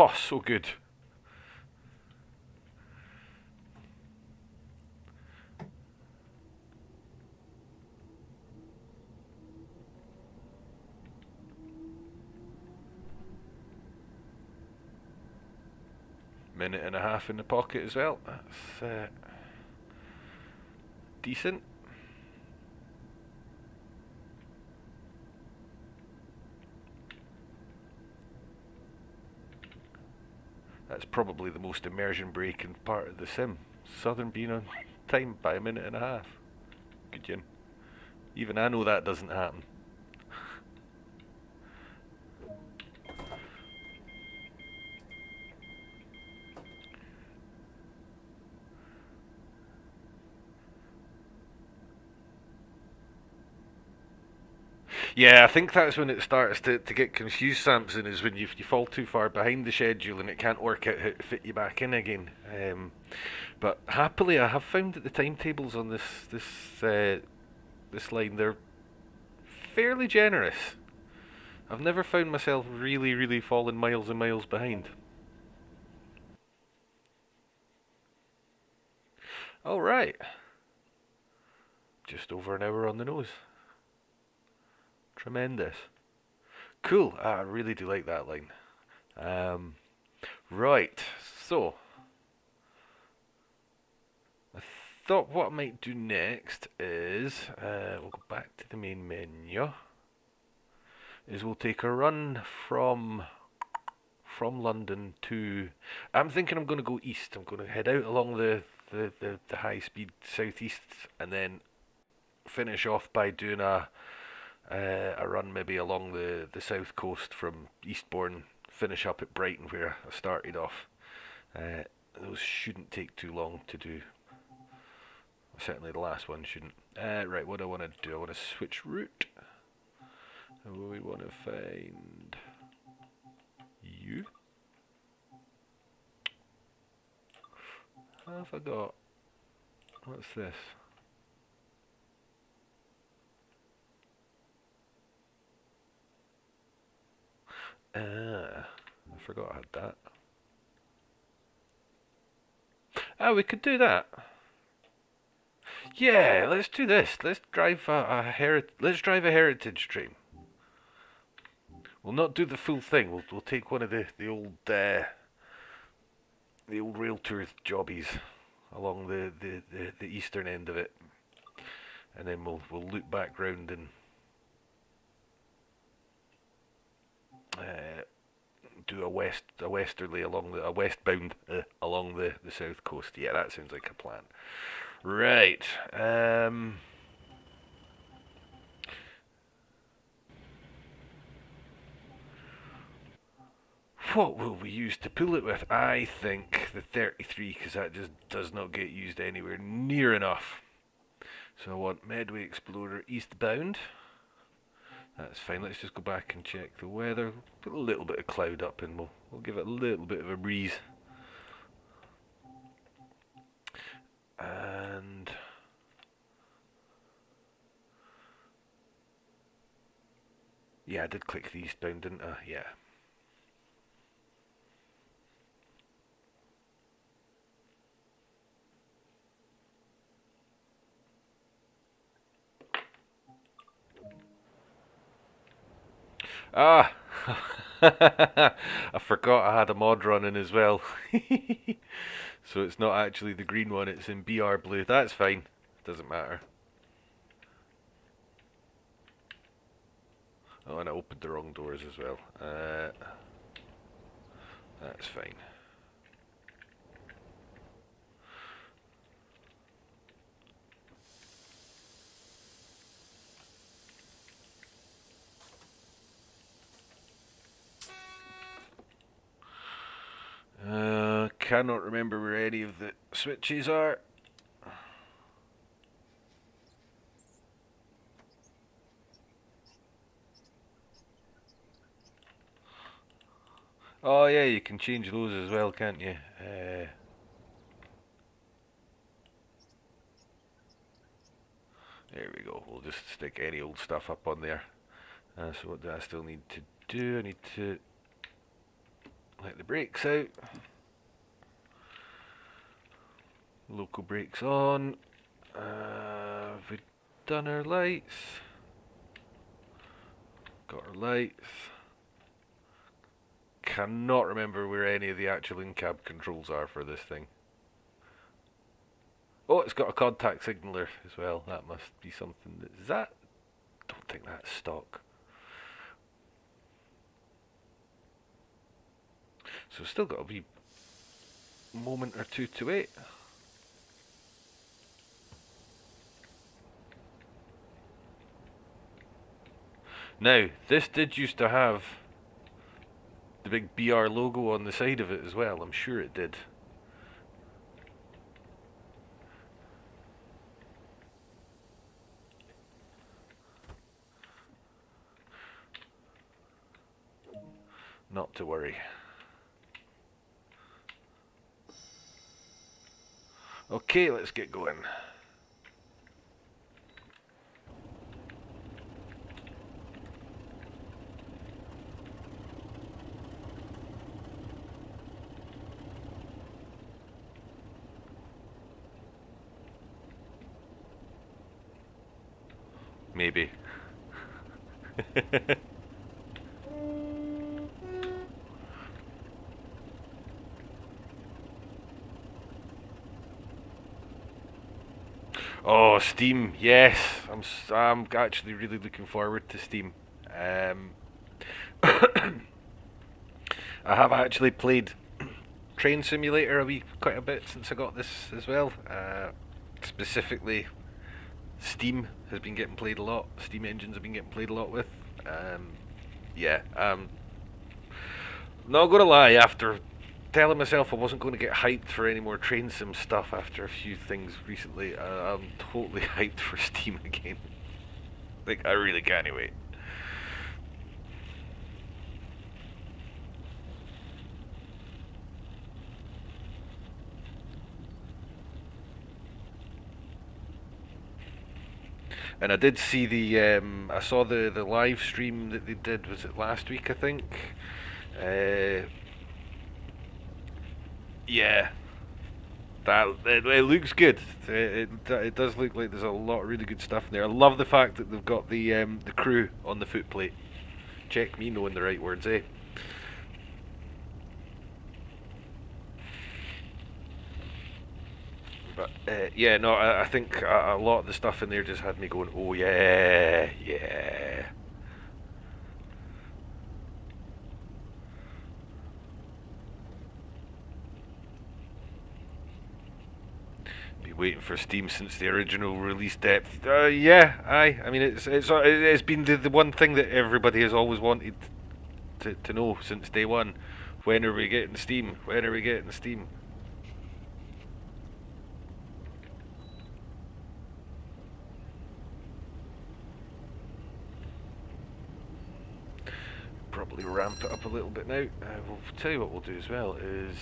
Oh, so good. Minute and a half in the pocket as well. That's decent. That's probably the most immersion breaking part of the sim. Southern being on time by a minute and a half. Good yin. Even I know that doesn't happen. Yeah, I think that's when it starts to get confused, Samson, is when you fall too far behind the schedule and it can't work out how to fit you back in again. But happily, I have found that the timetables on this line, they're fairly generous. I've never found myself really falling miles and miles behind. All right, just over an hour on the nose. Tremendous. Cool. I really do like that line. Right. So, I thought what I might do next is we'll go back to the main menu. Is we'll take a run from London to. I'm thinking I'm going to go east. I'm going to head out along the high speed southeast and then finish off by doing a run maybe along the south coast from Eastbourne, finish up at Brighton where I started off. Those shouldn't take too long to do. Certainly the last one shouldn't. Right, what do I want to do? I want to switch route. We want to find you. How have I got? What's this? I forgot I had that. We could do that. Yeah, let's do this. Let's drive let's drive a heritage train. We'll not do the full thing. We'll take one of the old rail tour jobbies along the eastern end of it, and then we'll loop back round and do a westerly along a westbound along the south coast. Yeah, that sounds like a plan. Right. What will we use to pull it with? I think the 33, because that just does not get used anywhere near enough. So I want Medway Explorer eastbound. That's fine. Let's just go back and check the weather. Put a little bit of cloud up and we'll give it a little bit of a breeze. And yeah, I did click the eastbound, didn't I? Yeah. Ah! I forgot I had a mod running as well. So it's not actually the green one, it's in BR blue. That's fine. Doesn't matter. Oh, and I opened the wrong doors as well. That's fine. Cannot remember where any of the switches are. Oh yeah, you can change those as well, can't you? There we go. We'll just stick any old stuff up on there. So what do I still need to do? I need to Let the brakes out. Local brakes on. Have we done our lights? Got our lights. Cannot remember where any of the actual in-cab controls are for this thing. Oh, it's got a contact signaler as well. That must be something. Is that? Don't think that's stock. So still got a wee moment or two to wait. Now, this did used to have the big BR logo on the side of it as well. I'm sure it did. Not to worry. Okay, let's get going. Maybe. Oh, Steam, yes. I'm actually really looking forward to Steam. I have actually played Train Simulator quite a bit since I got this as well. Specifically, Steam has been getting played a lot. Steam engines have been getting played a lot with. Yeah, not gonna lie, after telling myself I wasn't going to get hyped for any more train sim stuff after a few things recently, I'm totally hyped for Steam again. Like, I really can't wait. And I did see I saw the live stream that they did, was it last week, I think? Yeah. It looks good. It does look like there's a lot of really good stuff in there. I love the fact that they've got the crew on the footplate. Check me knowing the right words, eh? But yeah, no, I think a lot of the stuff in there just had me going, oh yeah, yeah. Been waiting for Steam since the original release depth. Yeah, aye. I mean, it's been the one thing that everybody has always wanted to know since day one. When are we getting Steam? When are we getting Steam? Probably ramp it up a little bit now. We'll tell you what we'll do as well is,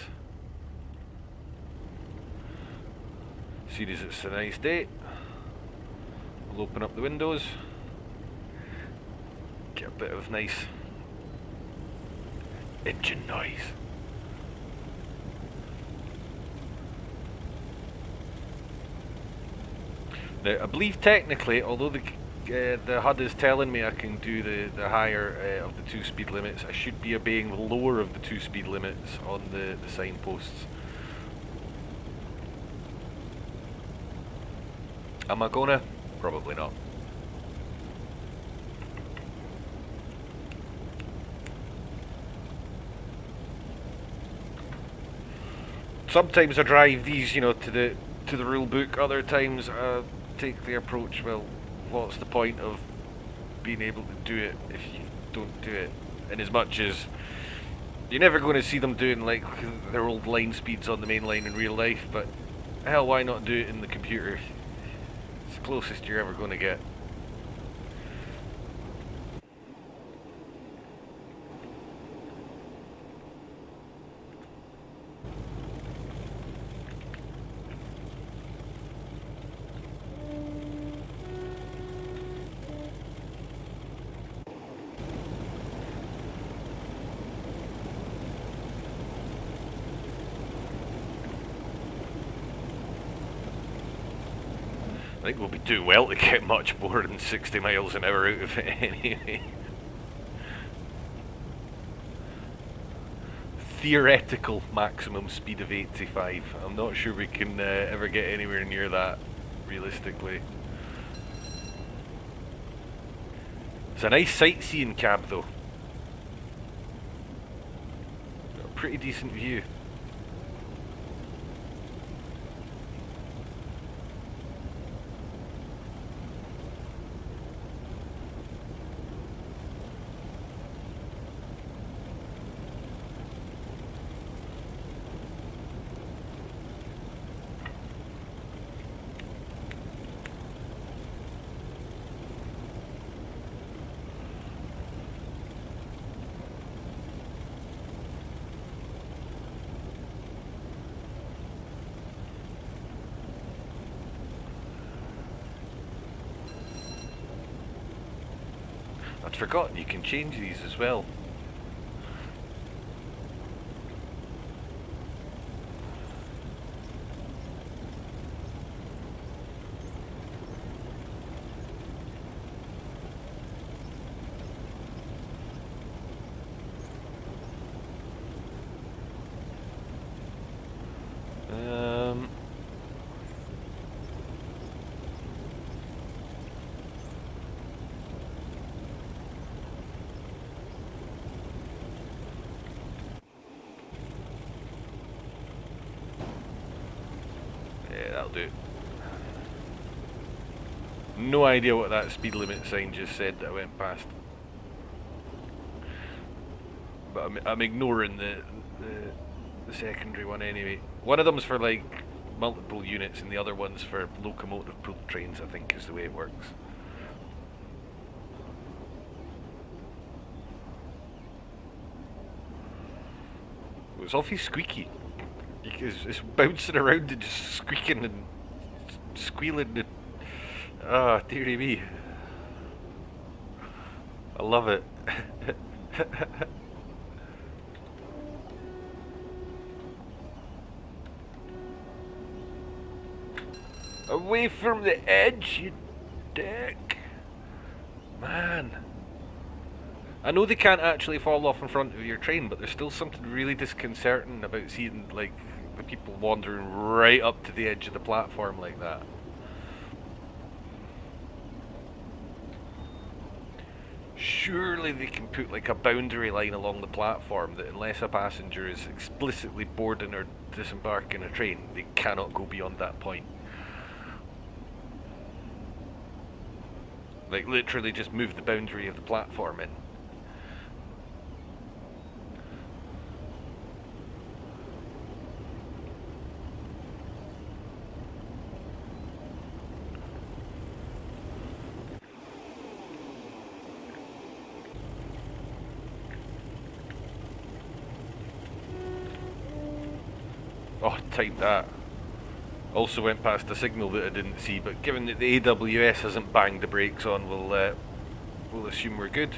seeing as it's a nice day, we'll open up the windows, get a bit of nice engine noise. Now, I believe technically, although the HUD is telling me I can do the higher of the two speed limits, I should be obeying the lower of the two speed limits on the signposts. Am I gonna? Probably not. Sometimes I drive these, to the rule book. Other times I take the approach, well, what's the point of being able to do it if you don't do it? And as much as you're never going to see them doing like their old line speeds on the main line in real life, but hell, why not do it in the computer? It's the closest you're ever going to get. I think we'll be doing well to get much more than 60 miles an hour out of it anyway. Theoretical maximum speed of 85. I'm not sure we can ever get anywhere near that, realistically. It's a nice sightseeing cab though. A pretty decent view. I'd forgotten you can change these as well. Yeah, that'll do. No idea what that speed limit sign just said that I went past. But I'm ignoring the secondary one anyway. One of them's for like multiple units and the other one's for locomotive pool trains, I think is the way it works. It's awfully squeaky. It's bouncing around and just squeaking and squealing and... Ah, dearie me. I love it. Away from the edge, you dick. Man. I know they can't actually fall off in front of your train, but there's still something really disconcerting about seeing, like, the people wandering right up to the edge of the platform like that. Surely they can put, like, a boundary line along the platform that unless a passenger is explicitly boarding or disembarking a train, they cannot go beyond that point. Like, literally just move the boundary of the platform in. Oh, timed that. Also went past a signal that I didn't see, but given that the AWS hasn't banged the brakes on, we'll assume we're good.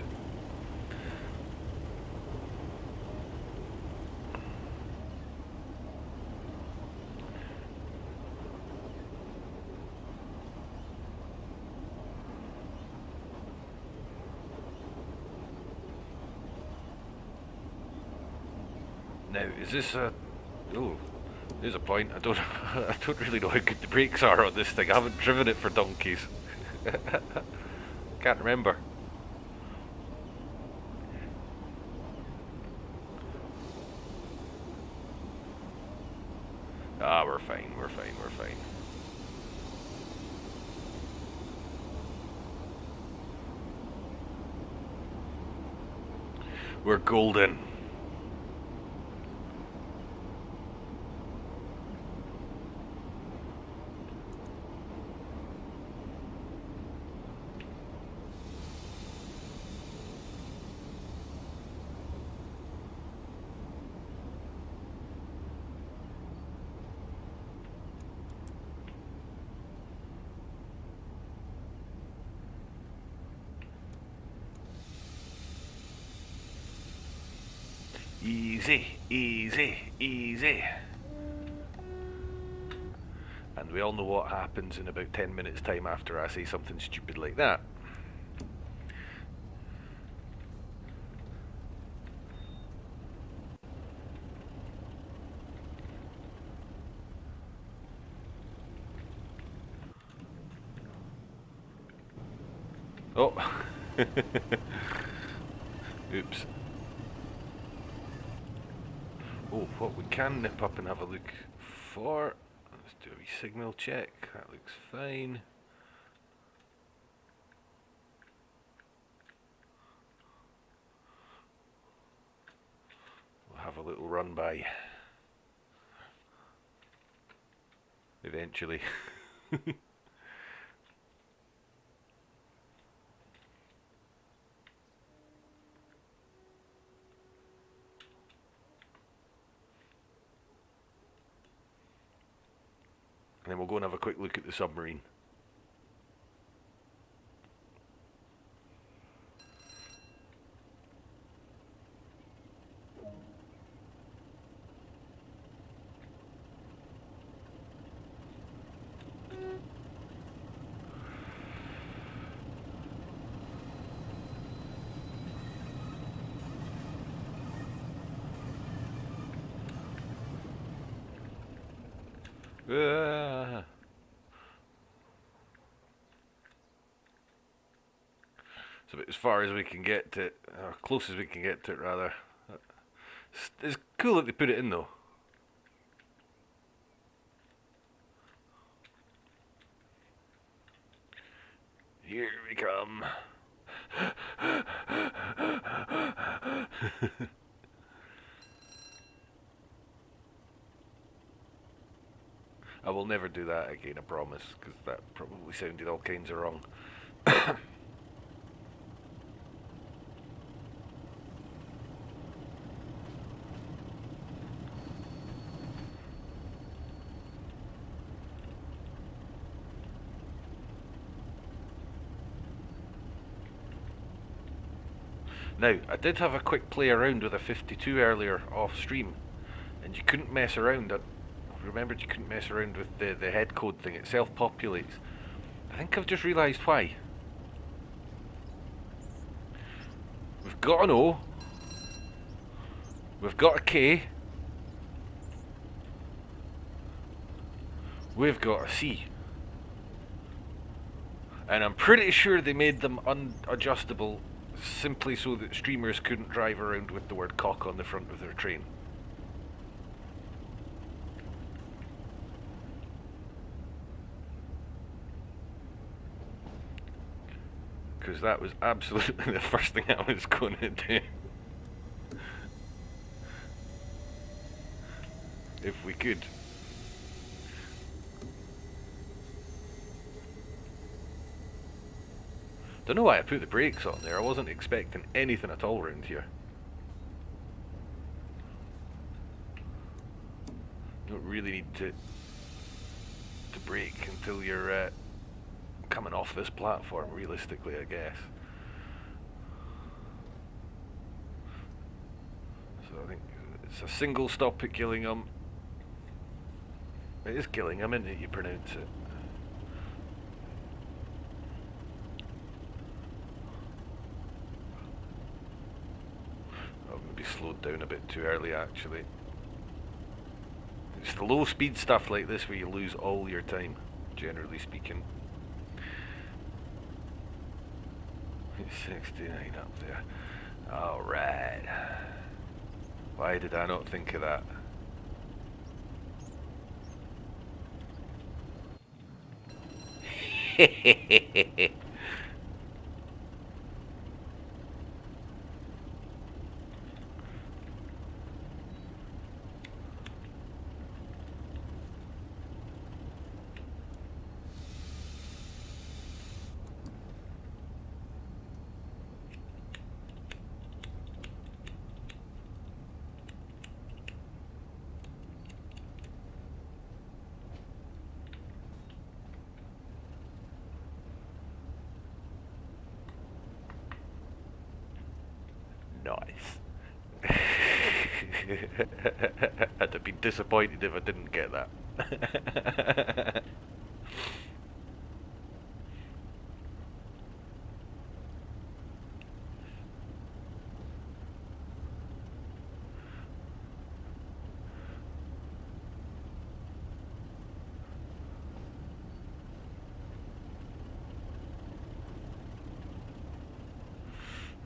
Now, is this a... Oh, there's a point. I don't really know how good the brakes are on this thing. I haven't driven it for donkeys. Can't remember. Ah, we're fine, we're fine, we're fine. We're golden. Easy, easy, easy. And And we all know what happens in about 10 minutes time after I say something stupid like that. Oh. Oops. Oh, what we can nip up and have a look for. Let's do a wee signal check. That looks fine. We'll have a little run by. Eventually. And then we'll go and have a quick look at the submarine. It's about as far as we can get to it, or close as we can get to it rather. It's cool that they put it in though. Here we come. I will never do that again, I promise, because that probably sounded all kinds of wrong. Now, I did have a quick play around with a 52 earlier off stream, and you couldn't mess around. I remembered you couldn't mess around with the head code thing, it self-populates. I think I've just realised why. We've got an O, we've got a K, we've got a C. And I'm pretty sure they made them unadjustable simply so that streamers couldn't drive around with the word cock on the front of their train. Because that was absolutely the first thing I was going to do. If we could. Don't know why I put the brakes on there. I wasn't expecting anything at all around here. You don't really need to brake until you're coming off this platform, realistically, I guess. So I think it's a single stop at Gillingham. It is Gillingham, isn't it? You pronounce it. Slowed down a bit too early, actually. It's the low speed stuff like this where you lose all your time, generally speaking. It's 69 up there. Alright. Why did I not think of that? Hehehehe. Nice. I'd have been disappointed if I didn't get that.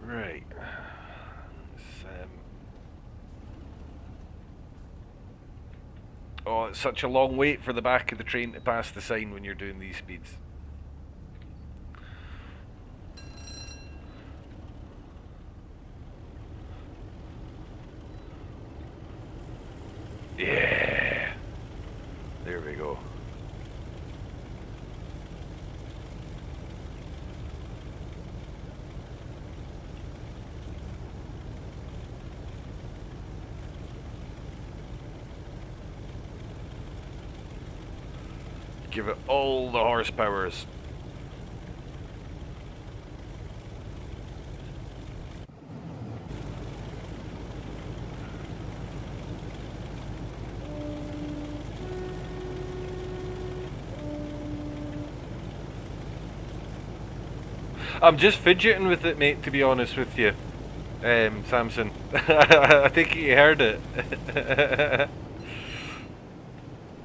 Right. Oh, it's such a long wait for the back of the train to pass the sign when you're doing these speeds. Yeah. There we go. Give it all the horsepowers. I'm just fidgeting with it, mate, to be honest with you, Samson. I think you heard it.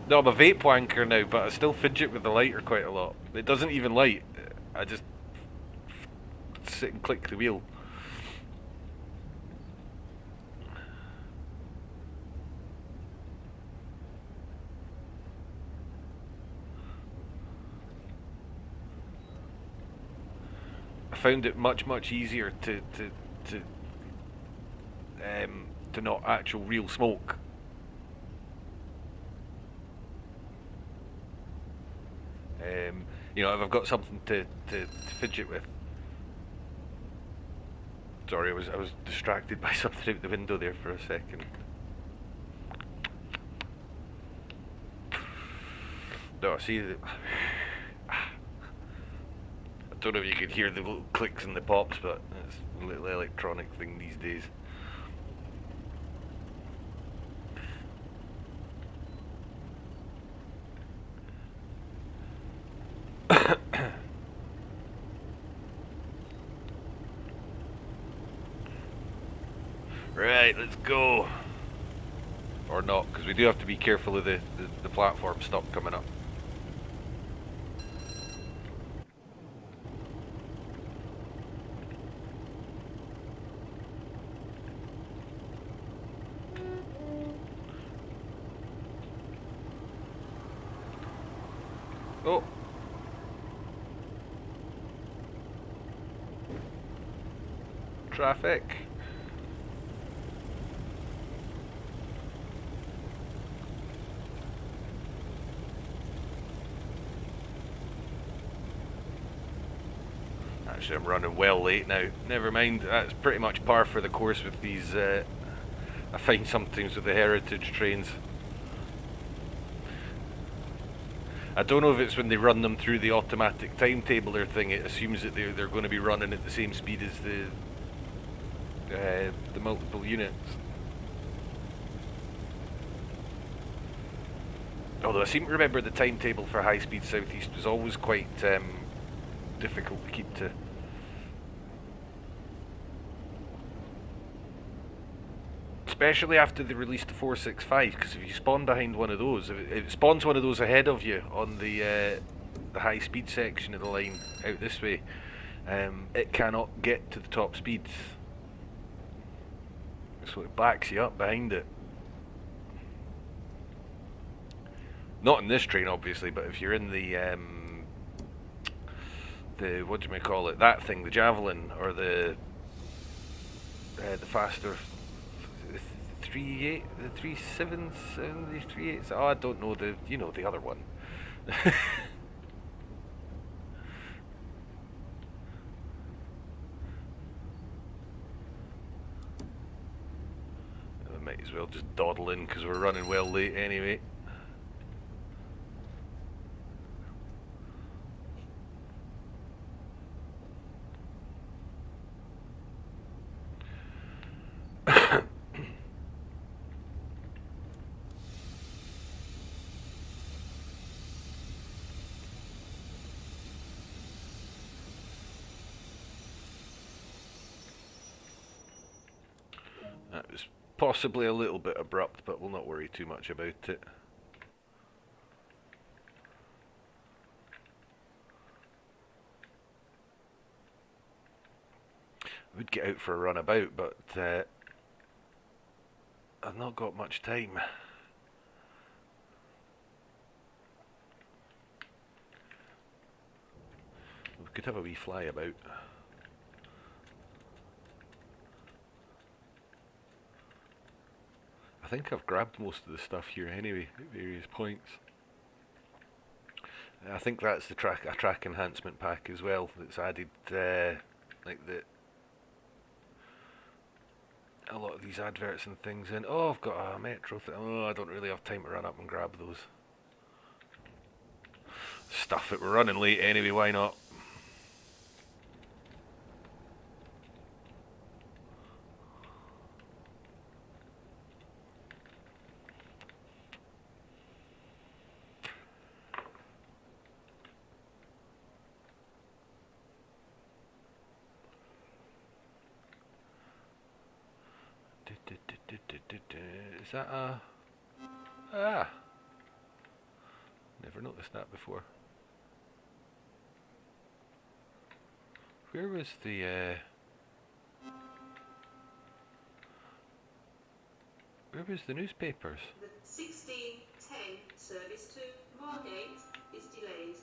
No, I'm a vape wanker now, but I still fidget with the lighter quite a lot. It doesn't even light. I just sit and click the wheel. I found it much easier to not actual real smoke. You know, if I've got something to fidget with. Sorry, I was distracted by something out the window there for a second. No, see the. I don't know if you could hear the little clicks and the pops, but it's a little electronic thing these days. Right, let's go. Or not, because we do have to be careful of the platform stop coming up. Oh. Traffic. Actually, I'm running well late now. Never mind, that's pretty much par for the course with these, I find sometimes with the heritage trains. I don't know if it's when they run them through the automatic timetabler thing, it assumes that they're going to be running at the same speed as the multiple units. Although I seem to remember the timetable for High Speed Southeast was always quite difficult to keep to. Especially after they released the 465, because if you spawn behind one of those, if it spawns one of those ahead of you on the high speed section of the line out this way, it cannot get to the top speeds. So it backs you up behind it. Not in this train, obviously, but if you're in the what do you call it? That thing, the Javelin, or the faster 3.8, the 3.7, the 3.8s. Oh, I don't know the other one. I might as well just dawdle in because we're running well late anyway. That was possibly a little bit abrupt, but we'll not worry too much about it. I would get out for a run about, but I've not got much time. We could have a wee fly about. I think I've grabbed most of the stuff here anyway, at various points. I think that's the a track enhancement pack as well that's added, like a lot of these adverts and things in. Oh, I've got a metro thing. Oh, I don't really have time to run up and grab those. Stuff it, we're running late anyway, why not? Is that a... Ah! Never noticed that before. Where was the... Where was the newspapers? The 1610 service to Margate is delayed.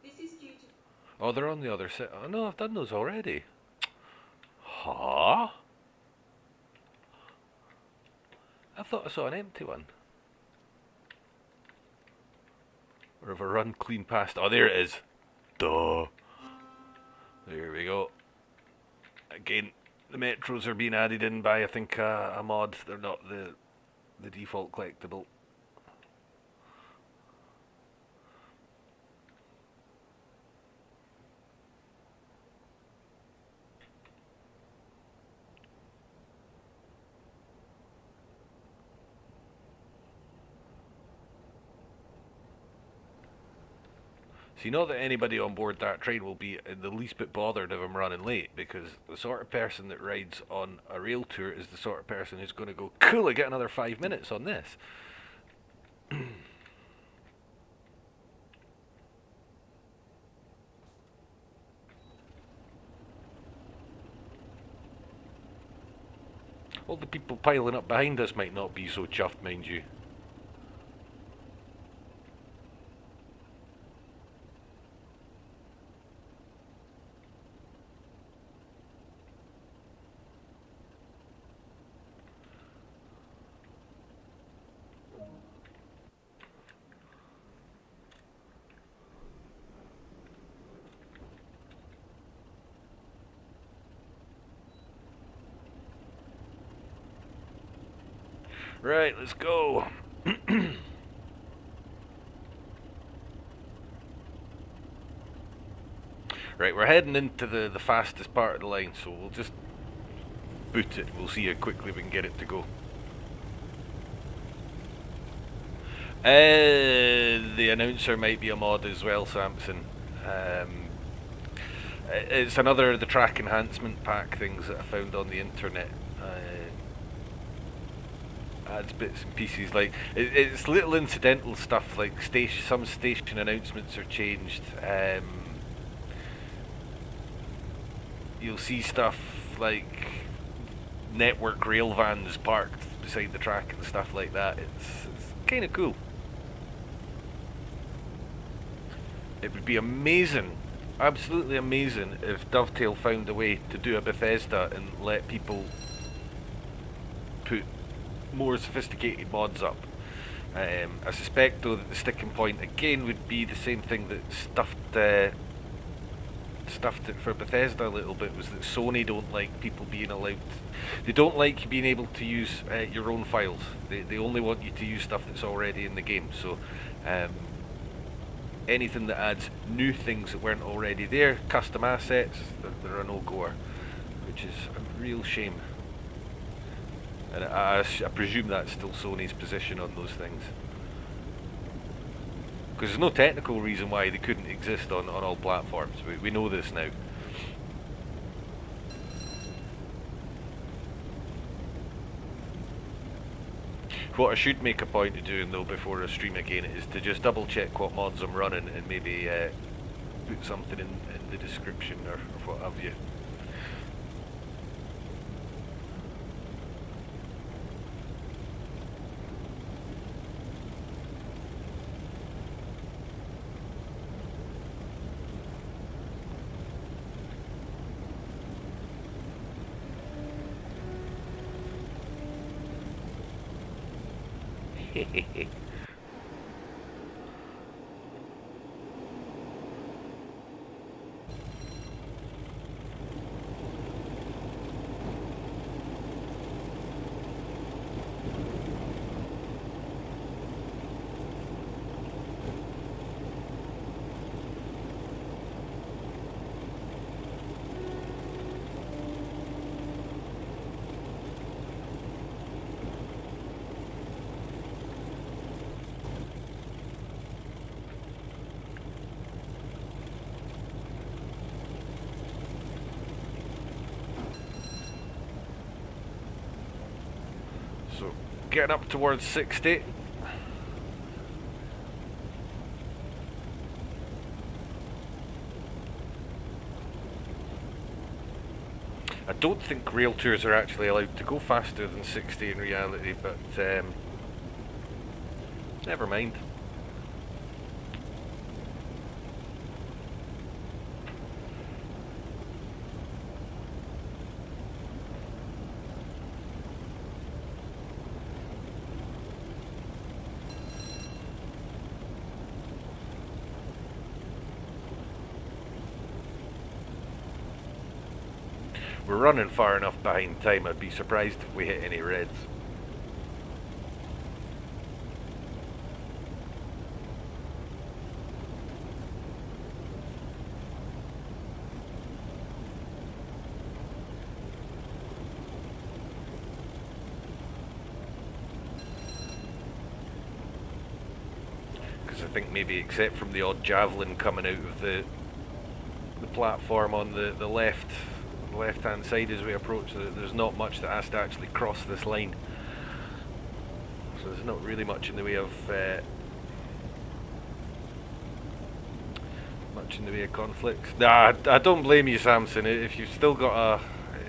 This is due to... Oh, they're on the other side. Oh no, I've done those already. Huh? I thought I saw an empty one. Or have I run clean past? Oh, there it is. Duh. There we go. Again, the metros are being added in by, I think, a mod. They're not the default collectible. See, not that anybody on board that train will be in the least bit bothered if I'm running late, because the sort of person that rides on a rail tour is the sort of person who's going to go, cool, I get another 5 minutes on this. All the people piling up behind us might not be so chuffed, mind you. Right, let's go. Right, we're heading into the fastest part of the line, so we'll just boot it. We'll see how quickly we can get it to go. The announcer might be a mod as well, Samson. It's another of the track enhancement pack things that I found on the internet. Adds bits and pieces, like it's little incidental stuff, like some station announcements are changed. You'll see stuff like network rail vans parked beside the track and stuff like that. It's kind of cool. It would be amazing, absolutely amazing, if Dovetail found a way to do a Bethesda and let people put more sophisticated mods up. I suspect though that the sticking point again would be the same thing that stuffed it for Bethesda a little bit, was that Sony don't like people being allowed, they don't like being able to use your own files. They only want you to use stuff that's already in the game, so anything that adds new things that weren't already there, custom assets, they're a no-goer, which is a real shame. And I presume that's still Sony's position on those things. Because there's no technical reason why they couldn't exist on all platforms. We know this now. What I should make a point of doing though before I stream again is to just double check what mods I'm running and maybe put something in the description or what have you. So, getting up towards 60. I don't think rail tours are actually allowed to go faster than 60 in reality, but never mind. We're running far enough behind time, I'd be surprised if we hit any reds. Because I think maybe except from the odd javelin coming out of the platform on the left hand side as we approach, there's not much that has to actually cross this line, so there's not really much in the way of conflicts. Nah, I don't blame you, Samson. If you've still got a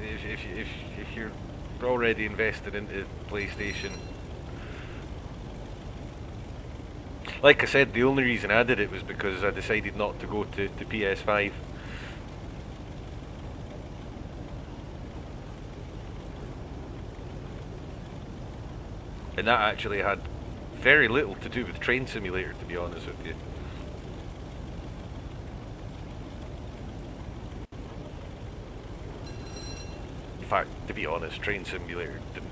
if you're already invested into PlayStation, like I said, the only reason I did it was because I decided not to go to PS5. And that actually had very little to do with Train Simulator, to be honest with you. In fact, to be honest, Train Simulator didn't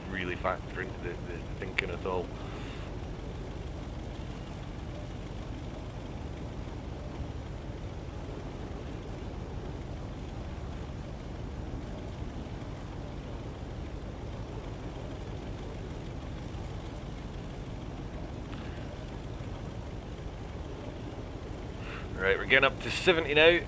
really factor into the thinking at all. Right, we're getting up to 70 now, and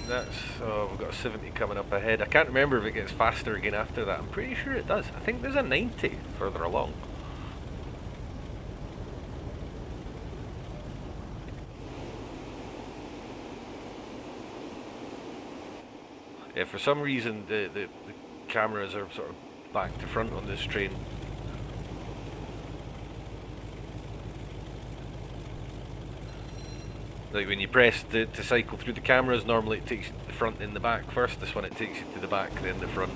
that's, oh, we've got a 70 coming up ahead. I can't remember if it gets faster again after that. I'm pretty sure it does. I think there's a 90 further along. Yeah, for some reason the cameras are sort of back to front on this train. Like when you press to cycle through the cameras, normally it takes you to the front and the back first. This one it takes you to the back, then the front.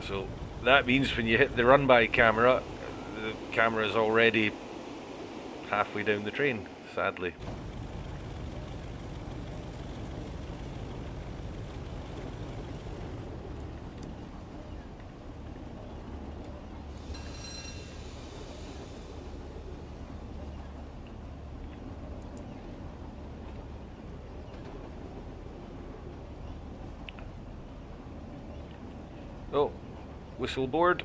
So that means when you hit the run by camera, the camera is already halfway down the train, sadly. Oh, whistle board.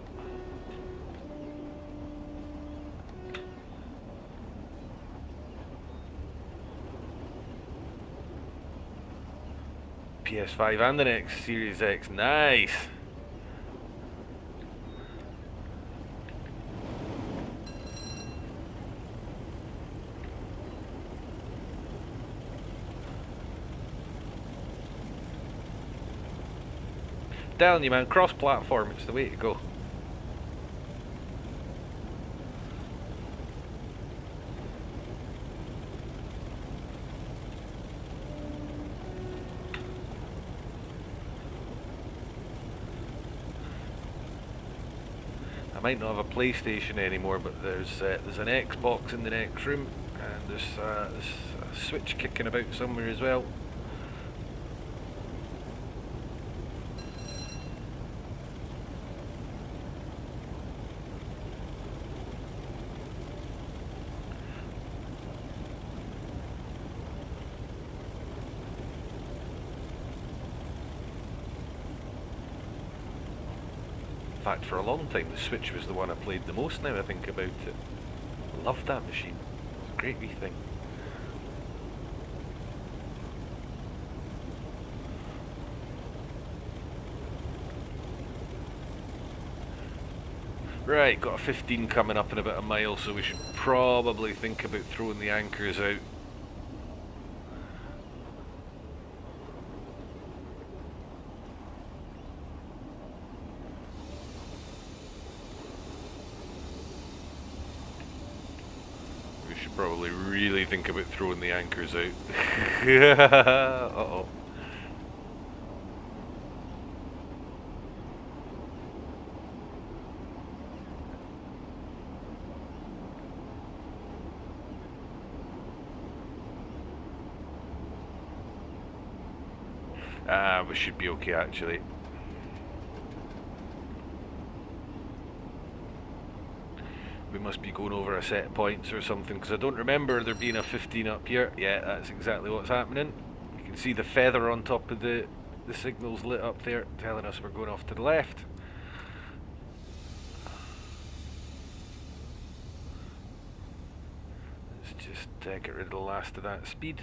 PS5 and the next Series X, nice. Telling you, man, cross-platform, it's the way to go. I might not have a PlayStation anymore, but there's an Xbox in the next room, and there's a Switch kicking about somewhere as well. In fact, for a long time, the Switch was the one I played the most now I think about it. I loved that machine. It's a great wee thing. Right, got a 15 coming up in about a mile, so we should probably think about throwing the anchors out. We should probably really think about throwing the anchors out. Uh-oh. We should be okay actually. We must be going over a set of points or something, because I don't remember there being a 15 up here. Yeah, that's exactly what's happening. You can see the feather on top of the signals lit up there, telling us we're going off to the left. Let's just get rid of the last of that speed.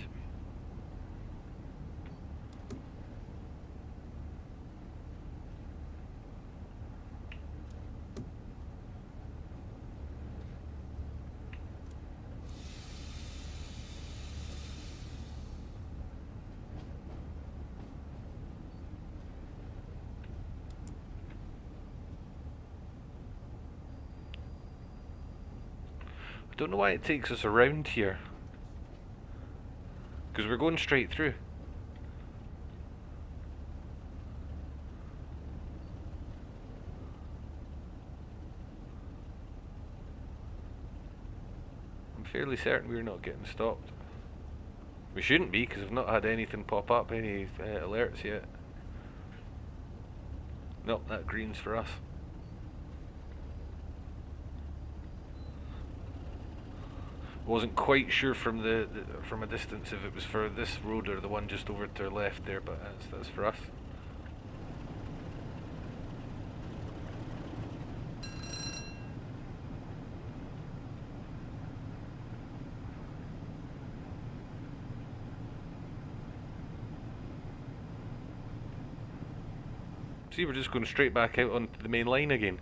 I don't know why it takes us around here, because we're going straight through. I'm fairly certain we're not getting stopped. We shouldn't be, because I've not had anything pop up, any alerts yet. Nope, that green's for us. Wasn't quite sure from from a distance if it was for this road or the one just over to our left there, but that's for us. See, we're just going straight back out onto the main line again.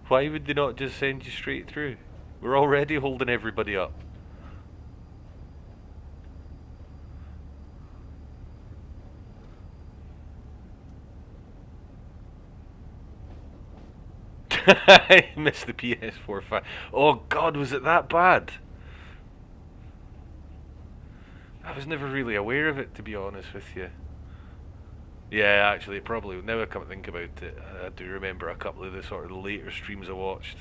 Why would they not just send you straight through? We're already holding everybody up. I missed the PS4 5. Oh god, was it that bad? I was never really aware of it, to be honest with you. Yeah, actually, probably. Now I come to think about it, I do remember a couple of the sort of later streams I watched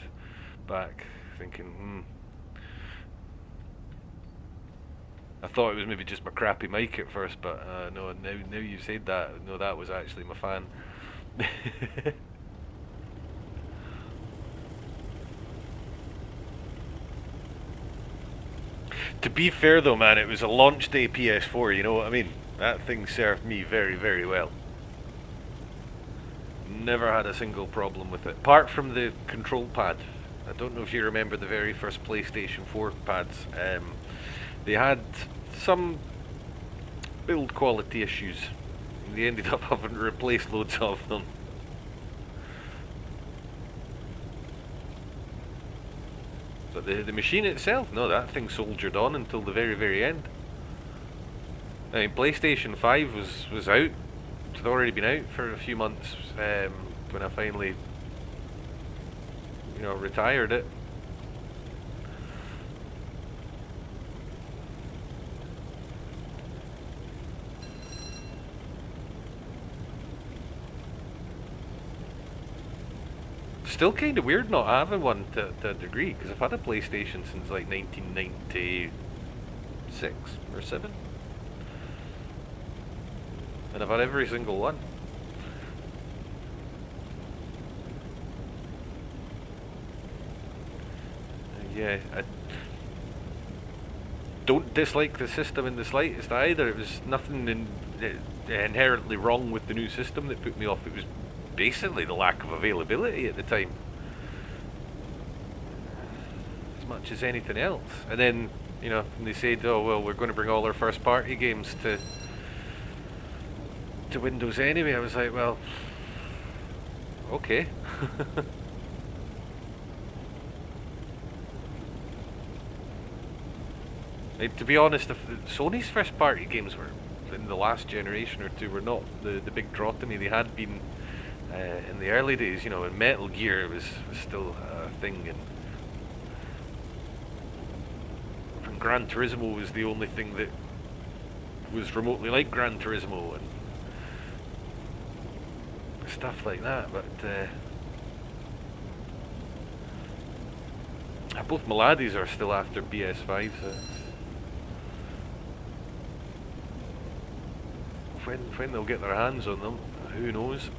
back, thinking, I thought it was maybe just my crappy mic at first, but no, now you said that, no, that was actually my fan. To be fair though, man, it was a launch day PS4, you know what I mean? That thing served me very, very well. Never had a single problem with it, apart from the control pad. I don't know if you remember the very first PlayStation 4 pads. They had some build quality issues. They ended up having to replace loads of them. But the machine itself, no, that thing soldiered on until the very, very end. I mean, PlayStation 5 was out. It's already been out for a few months when I finally, retired it. Still kind of weird not having one to a degree, because I've had a PlayStation since like 1996 or 7. And I've had every single one. Yeah, I don't dislike the system in the slightest either. It was nothing inherently wrong with the new system that put me off. It was basically the lack of availability at the time, as much as anything else. And then, when they said, oh well, we're going to bring all our first party games to Windows anyway, I was like, well, okay. To be honest, Sony's first party games were, in the last generation or two, were not the big draw to me. They had been in the early days, when Metal Gear was still a thing, and Gran Turismo was the only thing that was remotely like Gran Turismo and stuff like that. But both my laddies are still after PS5, so when they'll get their hands on them, who knows.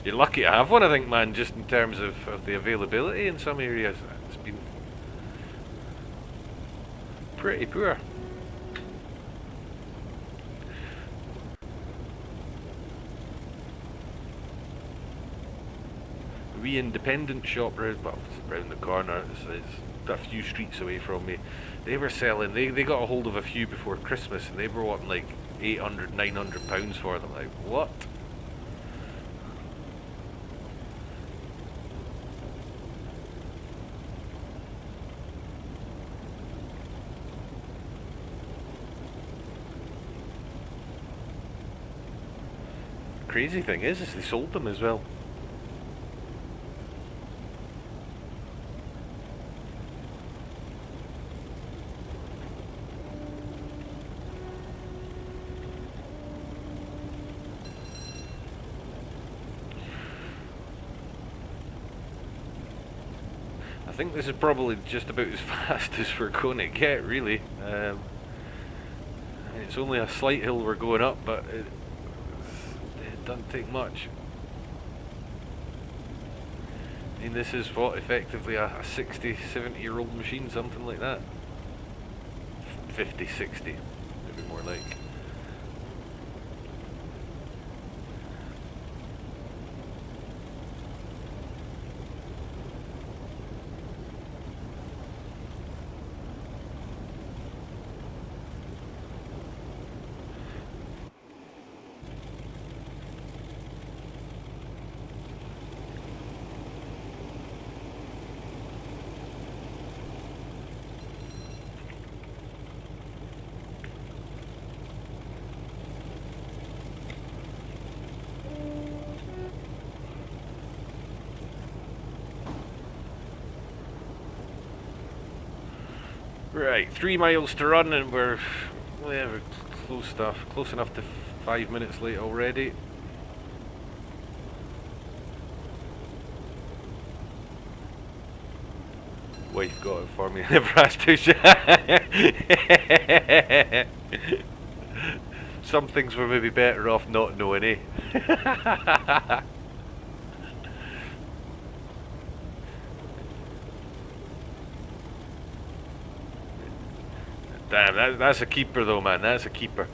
You're lucky to have one, I think, man, just in terms of the availability in some areas. It's been pretty poor. The wee independent shop round the corner, it's a few streets away from me. They were selling, they got a hold of a few before Christmas, and they were wanting like £800, £900 for them. Like, what? Crazy thing is they sold them as well. I think this is probably just about as fast as we're going to get, really. It's only a slight hill we're going up, but it doesn't take much. I mean, this is what, effectively a 60, 70-year-old machine, something like that. 50, 60, maybe more like. Right, 3 miles to run, and we're close enough to 5 minutes late already. Wife got it for me. Never asked who she. Some things were maybe better off not knowing, eh? Damn, that's a keeper though, man. That's a keeper.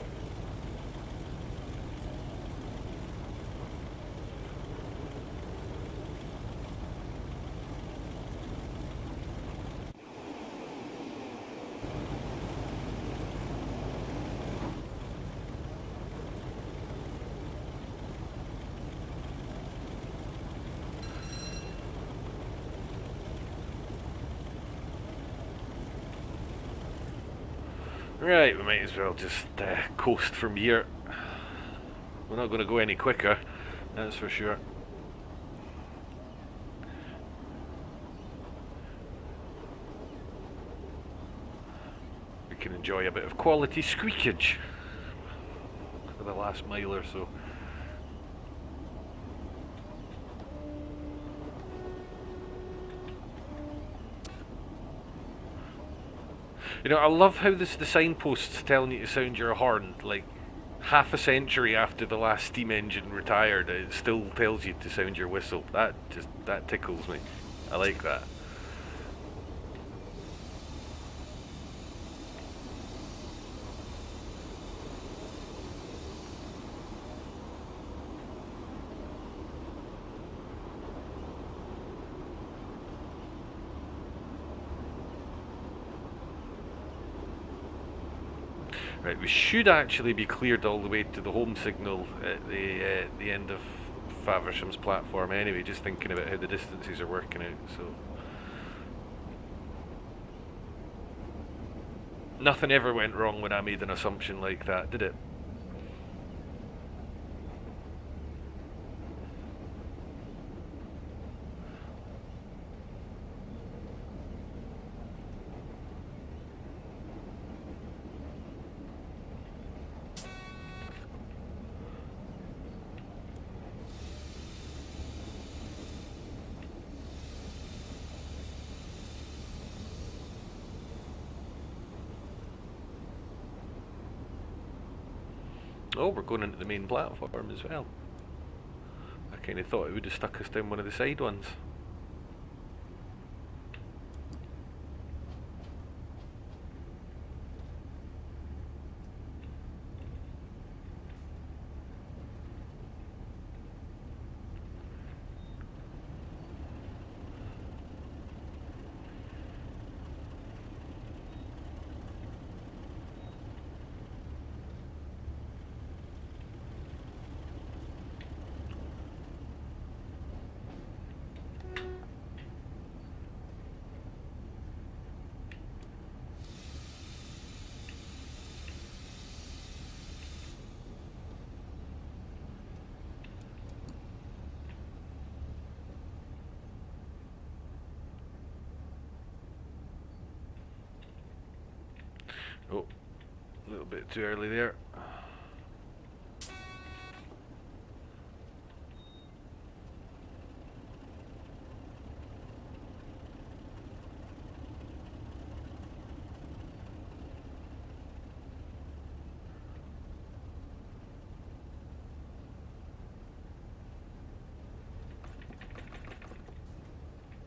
Right, we might as well just coast from here. We're not going to go any quicker, that's for sure. We can enjoy a bit of quality squeakage for the last mile or so. You know, I love how the signposts telling you to sound your horn, like half a century after the last steam engine retired, it still tells you to sound your whistle. That tickles me. I like that. Right, we should actually be cleared all the way to the home signal at the end of Faversham's platform anyway, just thinking about how the distances are working out, so... Nothing ever went wrong when I made an assumption like that, did it? Oh, we're going into the main platform as well. I kind of thought it would have stuck us down one of the side ones. Oh, a little bit too early there.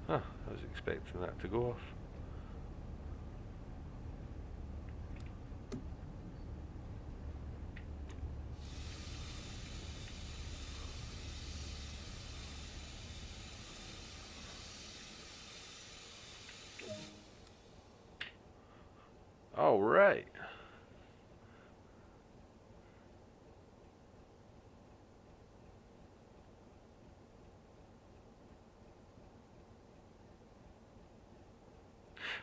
Huh, I was expecting that to go off. All right.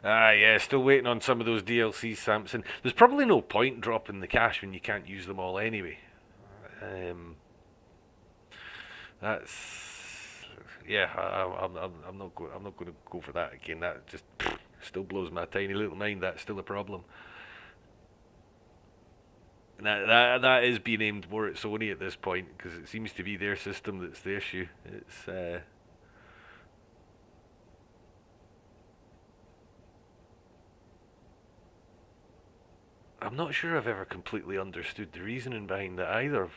Ah, yeah, still waiting on some of those DLCs, Samson. There's probably no point dropping the cash when you can't use them all anyway. That's yeah. I'm not I'm not going to go for that again. That just still blows my tiny little mind. That's still a problem. That is being aimed more at Sony at this point because it seems to be their system that's the issue. It's I'm not sure I've ever completely understood the reasoning behind that either.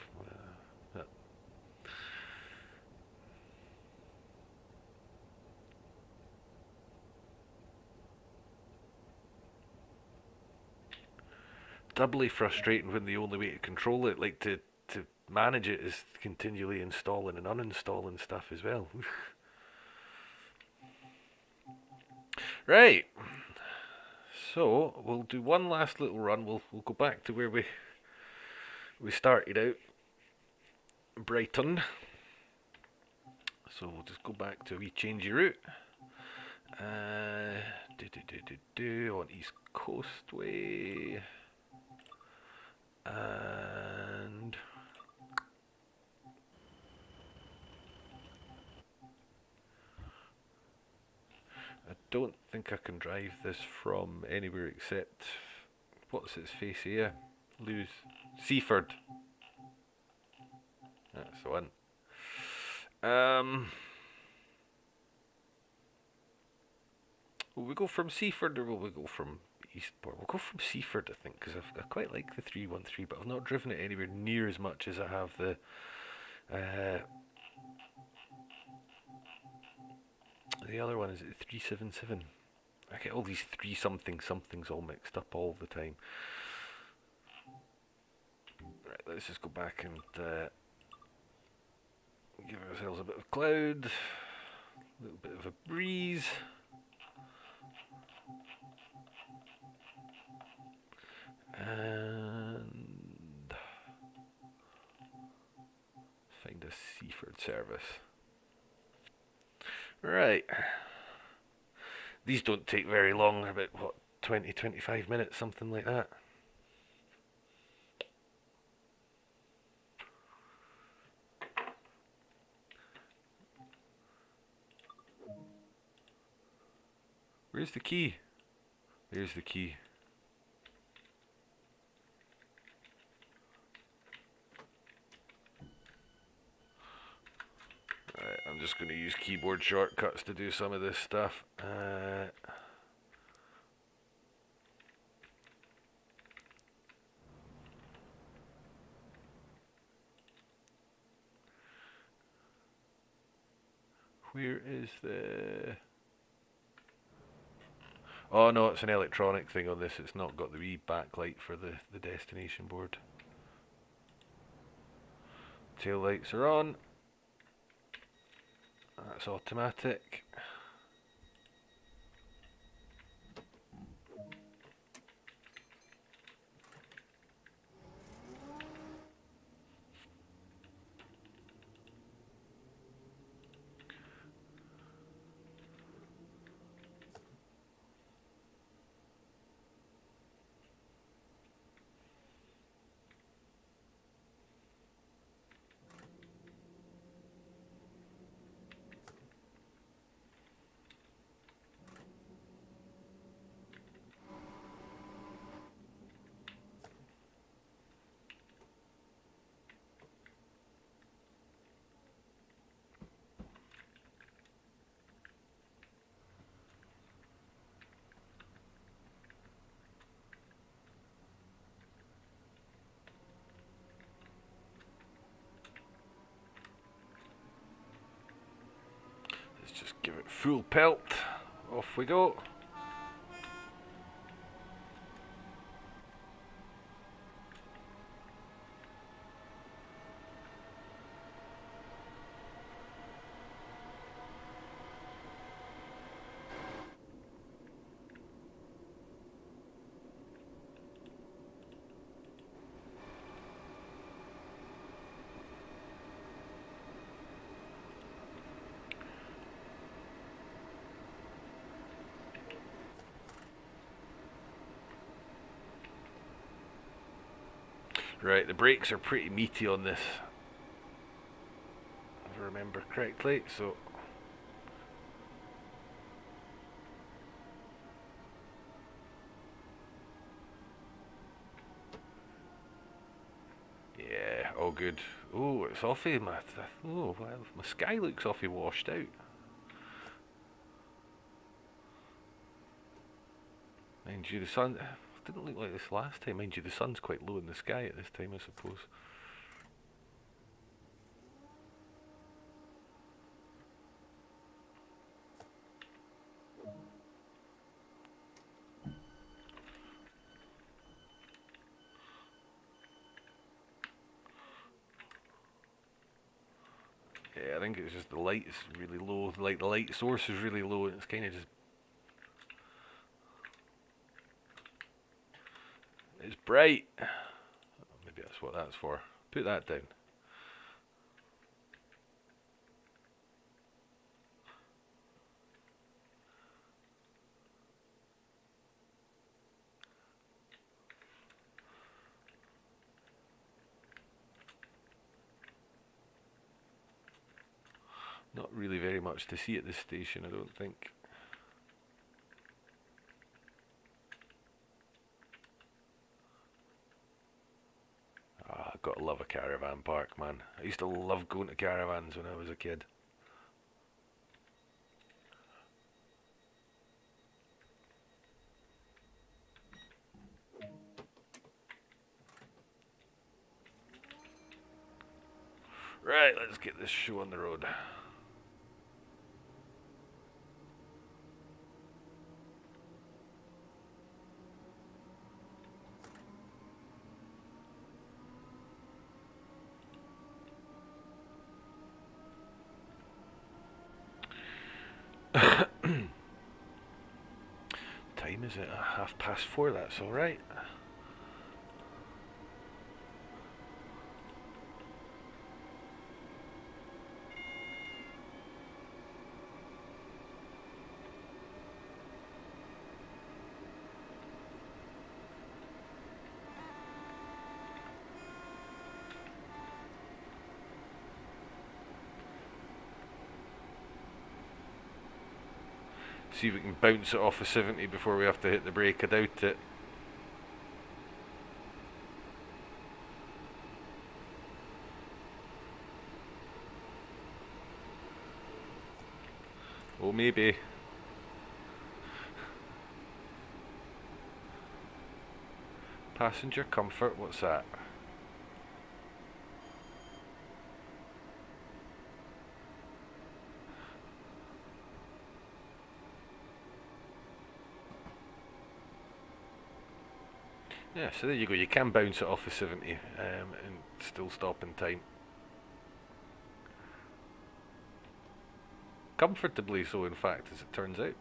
Doubly frustrating when the only way to control it, like to manage it, is continually installing and uninstalling stuff as well. Right. So we'll do one last little run. We'll go back to where we started out, Brighton. So we'll just go back to a wee changey route. On East Coast Way. And I don't think I can drive this from anywhere except, what's its face here? Lewes. Seaford. That's the one. Will we go from Seaford or will we go from Eastport? We'll go from Seaford, I think, because I quite like the 313, but I've not driven it anywhere near as much as I have the other one. Is it 377? I get all these somethings all mixed up all the time. Right, let's just go back and give ourselves a bit of cloud, a little bit of a breeze. And find a Seaford service. Right. These don't take very long, about what, 20-25 minutes, something like that. Where's the key? There's the key. Right, I'm just going to use keyboard shortcuts to do some of this stuff. Where is the... Oh no, it's an electronic thing on this. It's not got the wee backlight for the destination board. Tail lights are on. That's automatic. Let's just give it full pelt. Off we go. Right, the brakes are pretty meaty on this, if I remember correctly, so... Yeah, all good. Oh, it's offy, my sky looks offy washed out. Mind you, the sun didn't look like this last time. Mind you, the sun's quite low in the sky at this time, I suppose. Yeah, I think it's just the light is really low. Like the light source is really low, and it's kind of just... It's bright. Maybe that's what that's for. Put that down. Not really very much to see at this station, I don't think. Ah, gotta love a caravan park, man. I used to love going to caravans when I was a kid. Right, let's get this show on the road. Time is it? 4:30, that's alright. See if we can bounce it off of 70 before we have to hit the brake. I doubt it. Oh, maybe. Passenger comfort, what's that? Yeah, so there you go. You can bounce it off of 70 and still stop in time. Comfortably so, in fact, as it turns out.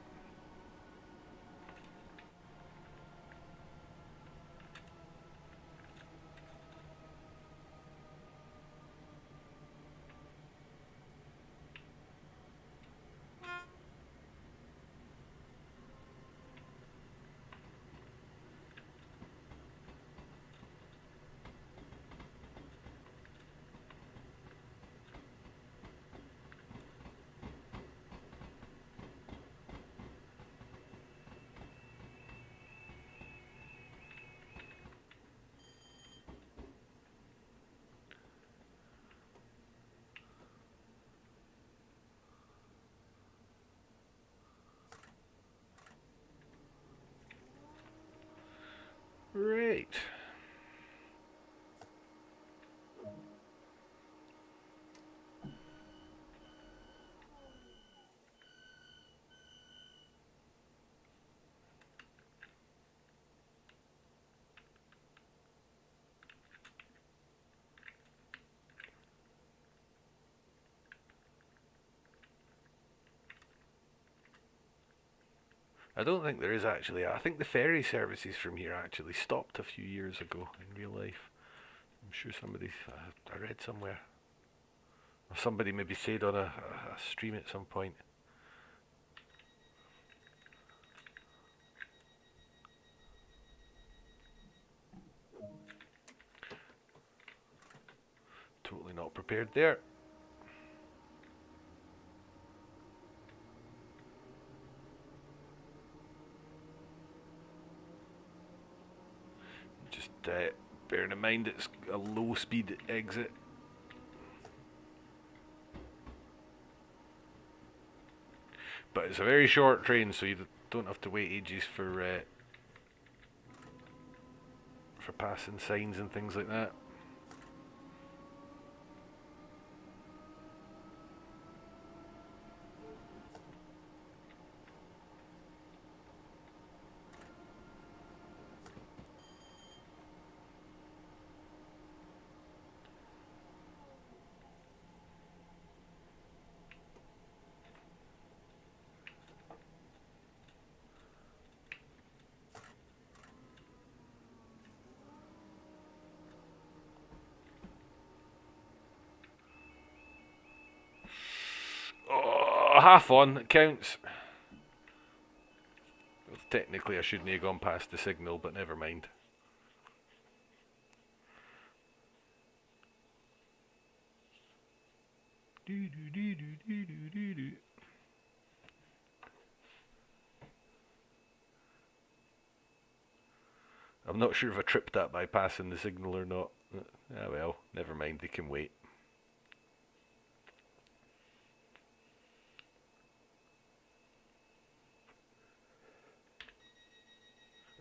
Right. I don't think there is actually. I think the ferry services from here actually stopped a few years ago in real life. I'm sure somebody, I read somewhere, or somebody maybe said on a stream at some point. Totally not prepared there. Just bearing in mind it's a low speed exit. But it's a very short train, so you don't have to wait ages for passing signs and things like that. Oh, half on, it counts. Well, technically I shouldn't have gone past the signal, but never mind. I'm not sure if I tripped that by passing the signal or not. Ah well, never mind, they can wait.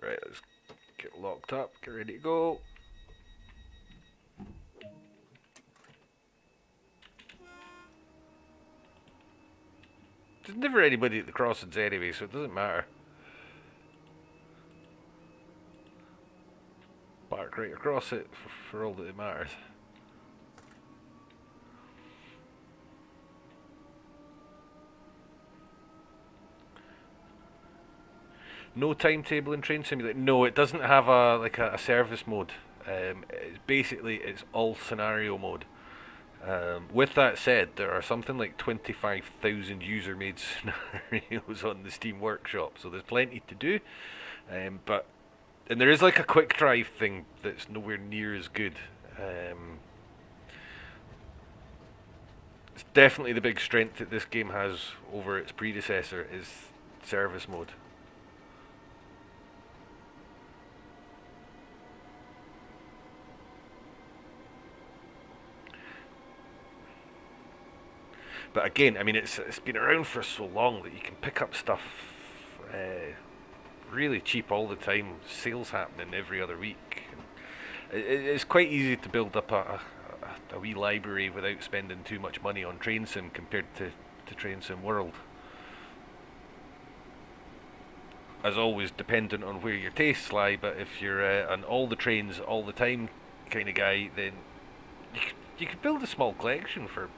Right, let's get locked up, get ready to go. There's never anybody at the crossings anyway, so it doesn't matter. Park right across it for all that it matters. No timetable in Train Simulator. No, it doesn't have a service mode. It's all scenario mode. With that said, there are something like 25,000 user-made scenarios on the Steam Workshop, so there's plenty to do. And there is like a quick drive thing that's nowhere near as good. It's definitely the big strength that this game has over its predecessor is service mode. But again, I mean, it's been around for so long that you can pick up stuff really cheap all the time. Sales happening every other week. It's quite easy to build up a wee library without spending too much money on Train Sim compared to Train Sim World. As always, dependent on where your tastes lie, but if you're an all the trains all the time kind of guy, then you could build a small collection for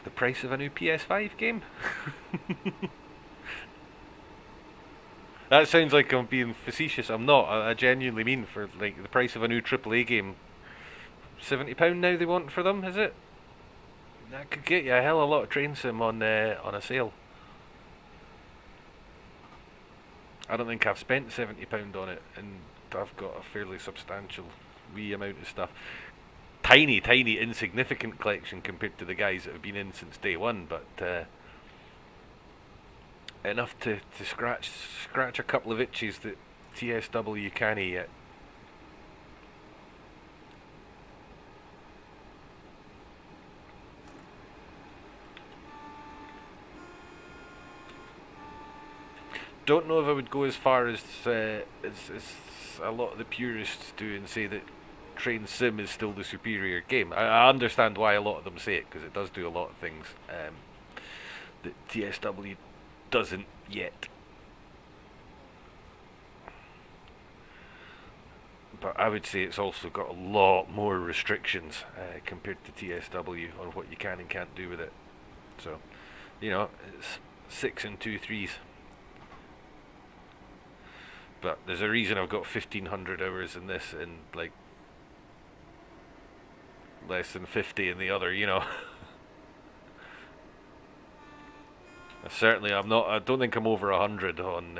the price of a new PS5 game. That sounds like I'm being facetious. I'm not. I genuinely mean for like the price of a new AAA game. £70 now they want for them, is it? That could get you a hell of a lot of Train Sim on a sale. I don't think I've spent £70 on it, and I've got a fairly substantial wee amount of stuff. Tiny, insignificant collection compared to the guys that have been in since day one, but enough to scratch a couple of itches that TSW can't yet. Don't know if I would go as far as a lot of the purists do and say that Train Sim is still the superior game. I understand why a lot of them say it, because it does do a lot of things that TSW doesn't yet. But I would say it's also got a lot more restrictions compared to TSW on what you can and can't do with it. So, it's 6 and 2 3s. But there's a reason I've got 1,500 hours in this and like less than 50 in the other, Certainly, I'm not. I don't think I'm over 100 on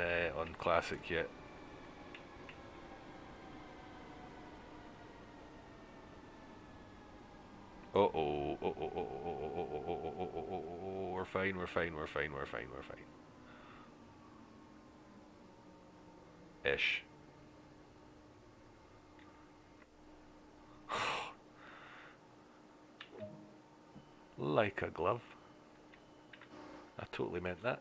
classic yet. We're fine. Ish. Like a glove. I totally meant that.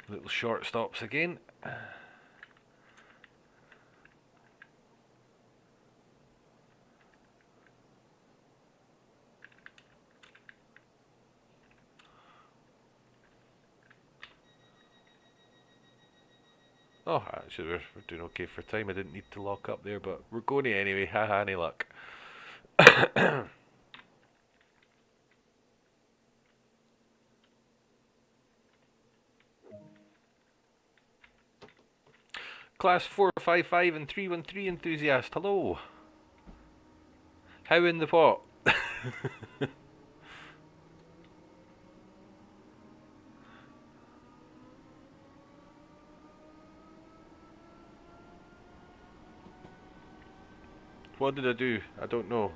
Little short stops again. Oh, actually, we're doing okay for time. I didn't need to lock up there, but we're going to anyway. Haha, any luck. Class 455 and 313 enthusiast, hello. How in the pot? What did I do? I don't know.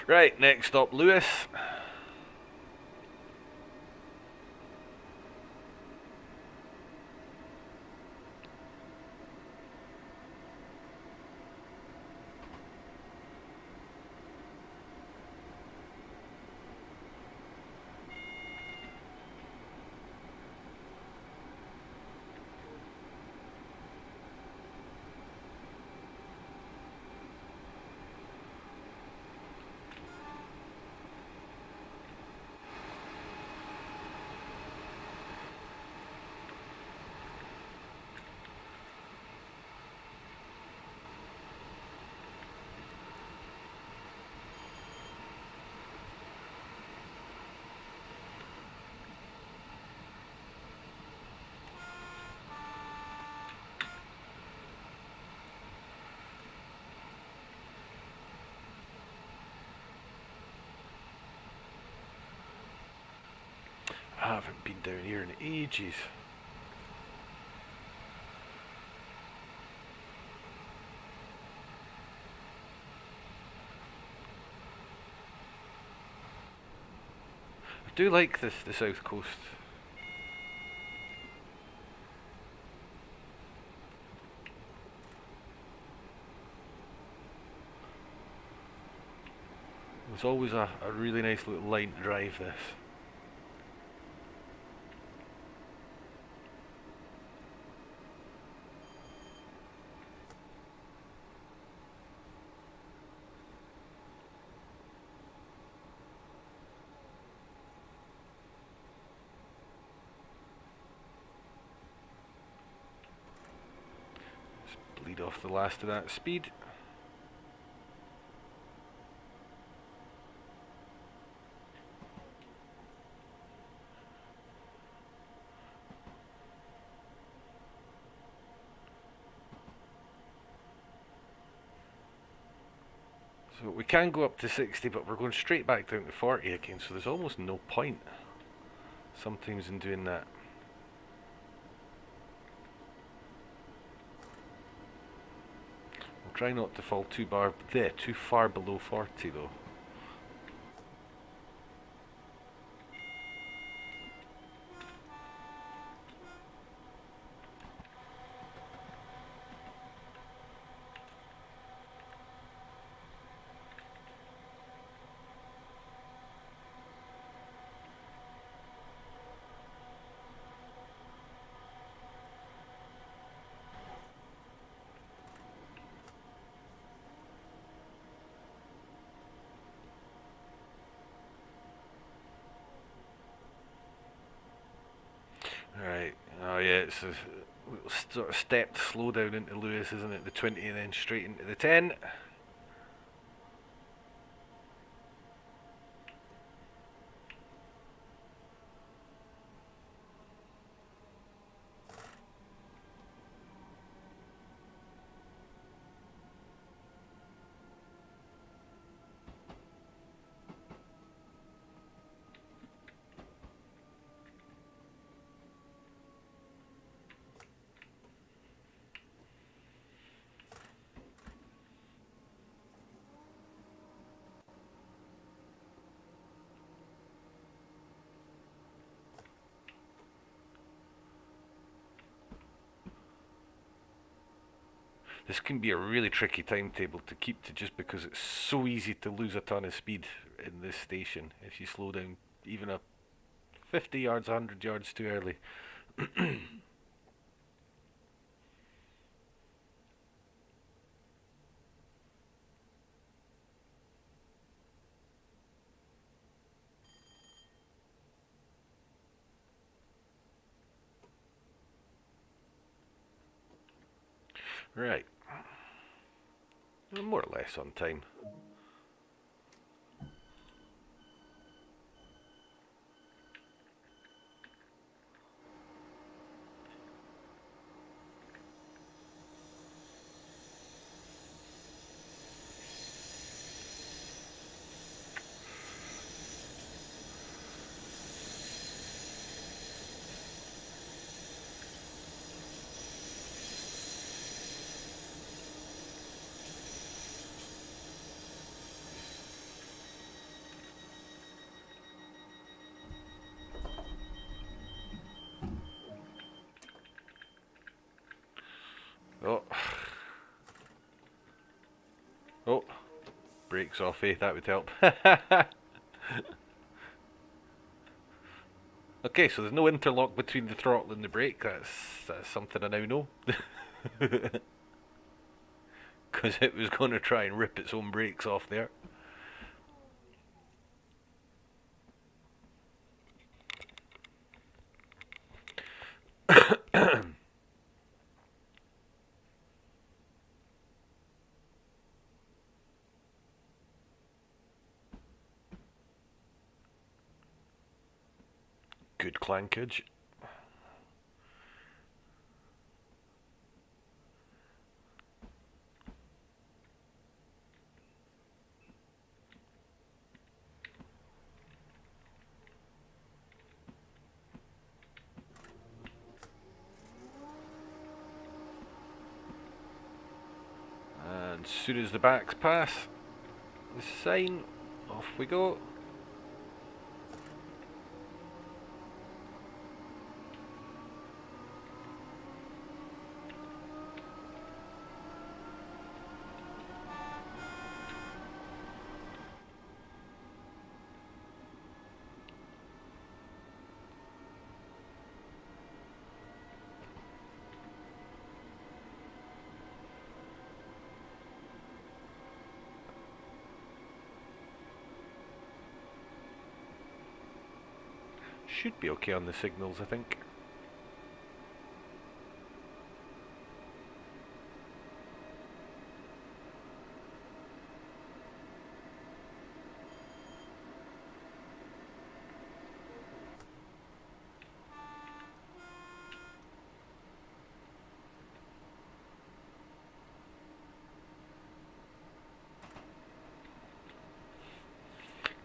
Right, next up, Lewis. I haven't been down here in ages. I do like this, the south coast. It's always a really nice little line to drive this. Let's bleed off the last of that speed. So we can go up to 60, but we're going straight back down to 40 again, so there's almost no point sometimes in doing that. We'll try not to fall too far below 40 though. Right. Oh yeah, it's a sort of stepped slow down into Lewis, isn't it? The 20 and then straight into the 10. This can be a really tricky timetable to keep to just because it's so easy to lose a ton of speed in this station if you slow down even a 50 yards, 100 yards too early. Right. More or less on time. brakes off, eh? That would help. Okay, so there's no interlock between the throttle and the brake. That's something I now know. Because it was going to try and rip its own brakes off there. Good clankage. And as soon as the backs pass the sign, off we go. Should be okay on the signals, I think.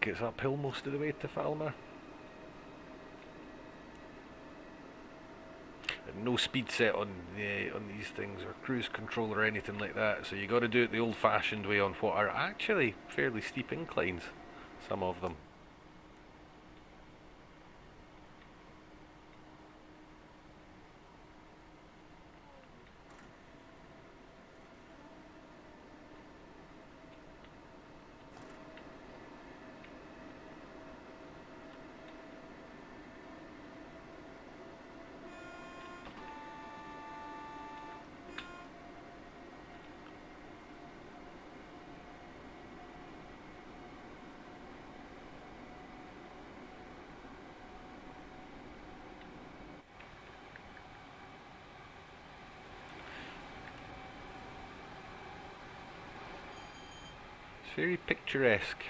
Gets uphill most of the way to Falmer. No speed set on these things, or cruise control or anything like that, so you got to do it the old-fashioned way on what are actually fairly steep inclines, some of them. It's very picturesque.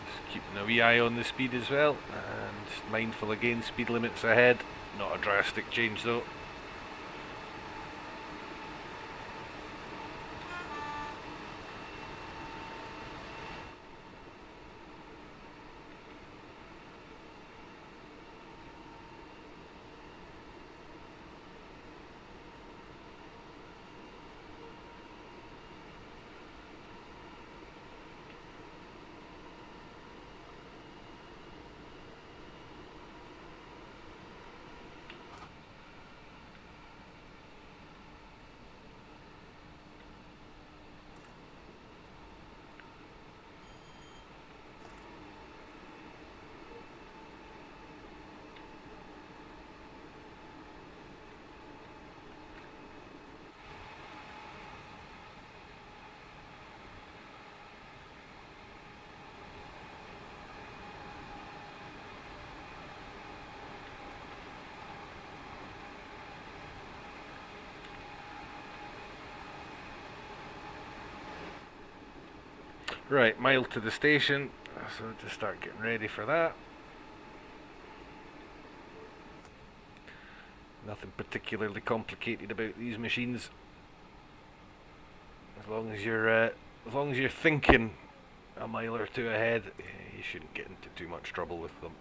Just keeping a wee eye on the speed as well, and just mindful again, speed limits ahead. Not a drastic change though. Right, mile to the station, so just start getting ready for that. Nothing particularly complicated about these machines. As long as you're thinking a mile or two ahead, you shouldn't get into too much trouble with them.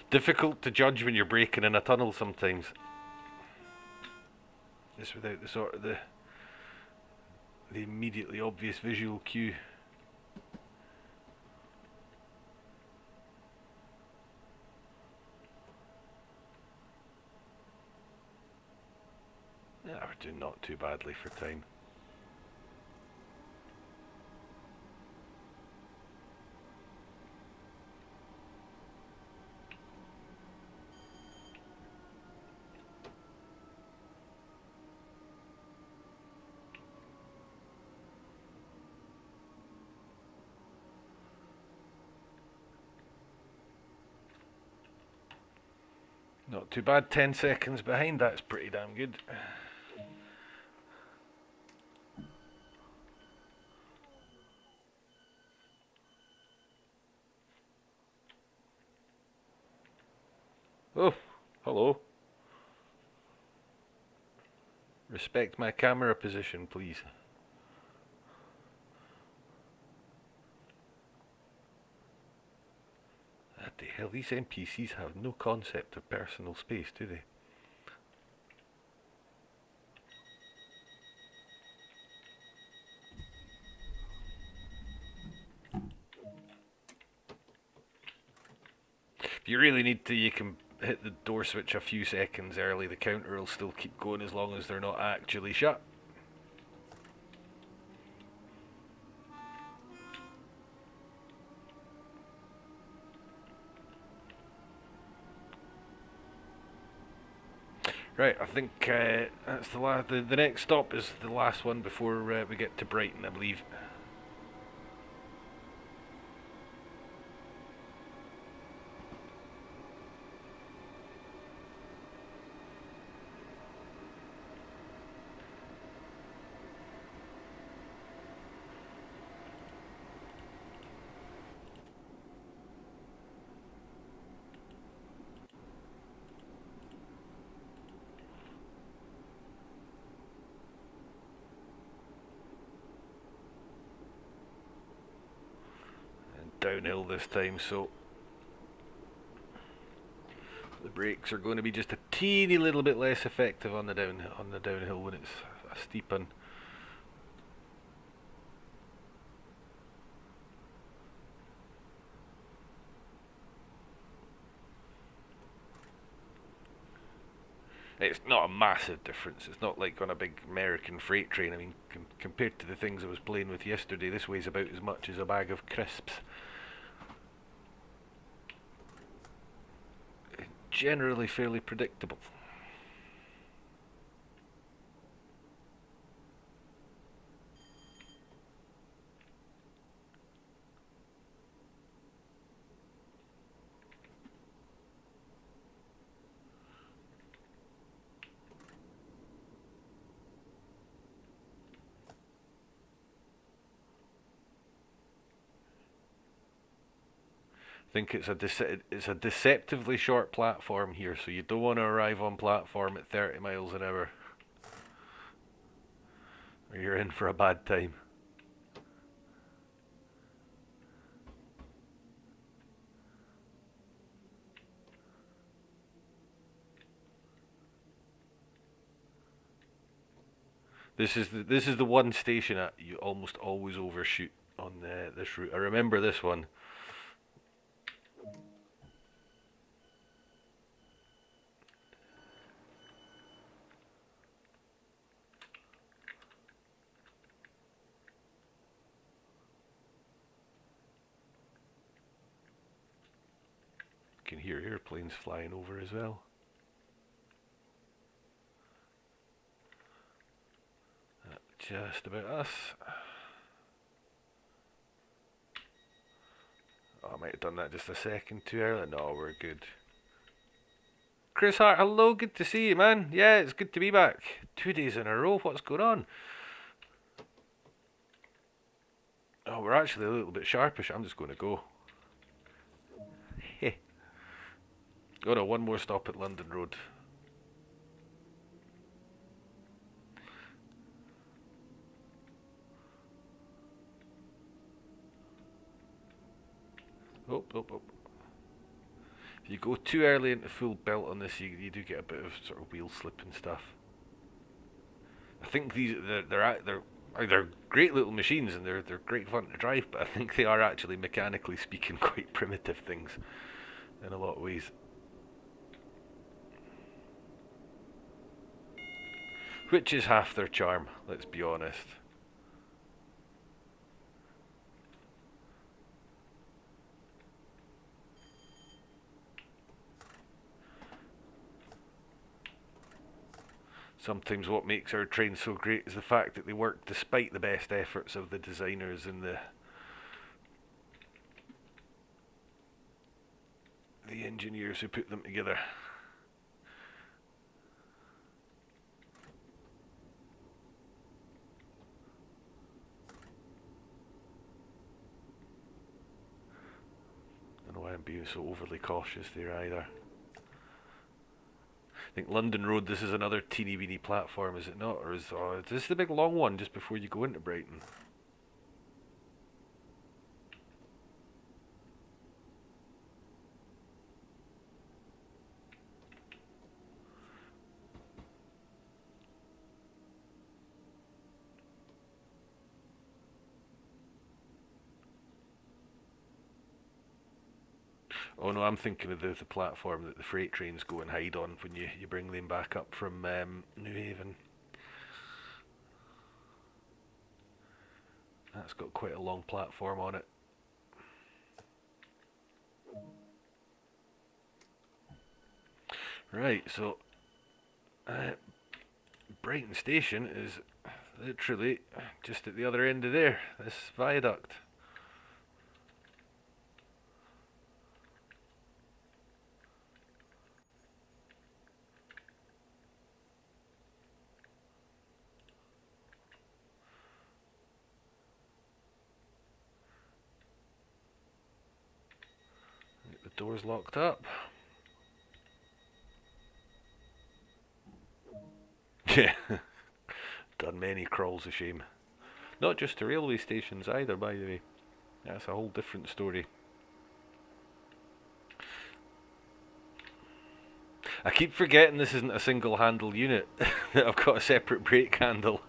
difficult to judge when you're braking in a tunnel sometimes. Just without the sort of the immediately obvious visual cue. Yeah, we're doing not too badly for time. Not too bad, 10 seconds behind, that's pretty damn good. Oh, hello. Respect my camera position, please. What the hell, these NPCs have no concept of personal space, do they? If you really need to, you can hit the door switch a few seconds early. The counter will still keep going as long as they're not actually shut. Right, I think that's the next stop is the last one before we get to Brighton, I believe. Downhill this time, so the brakes are going to be just a teeny little bit less effective on the downhill when it's a steep one. It's not a massive difference. It's not like on a big American freight train. I mean, compared to the things I was playing with yesterday, this weighs about as much as a bag of crisps. Generally fairly predictable. I think it's a deceptively short platform here, so you don't want to arrive on platform at 30 miles an hour, or you're in for a bad time. This is the one station that you almost always overshoot on this route. I remember this one. You can hear airplanes flying over as well. Just about us. Oh, I might have done that just a second too early. No, we're good. Chris Hart, hello, good to see you, man. Yeah, it's good to be back. 2 days in a row, what's going on? Oh, we're actually a little bit sharpish. I'm just going to go. Heh. Oh no, one more stop at London Road. Oh. If you go too early into full belt on this, you do get a bit of sort of wheel slip and stuff. I think they're great little machines and they're great fun to drive, but I think they are actually mechanically speaking quite primitive things in a lot of ways. Which is half their charm, let's be honest. Sometimes what makes our trains so great is the fact that they work despite the best efforts of the designers and the engineers who put them together. I don't know why I'm being so overly cautious there either. I think London Road, this is another teeny weeny platform, is it not? Or is this the big long one just before you go into Brighton? Oh no, I'm thinking of the platform that the freight trains go and hide on when you bring them back up from New Haven. That's got quite a long platform on it. Right, so Brighton Station is literally just at the other end of there, this viaduct. The door's locked up. Yeah, done many crawls of shame. Not just to railway stations either, by the way. That's a whole different story. I keep forgetting this isn't a single handle unit. I've got a separate brake handle.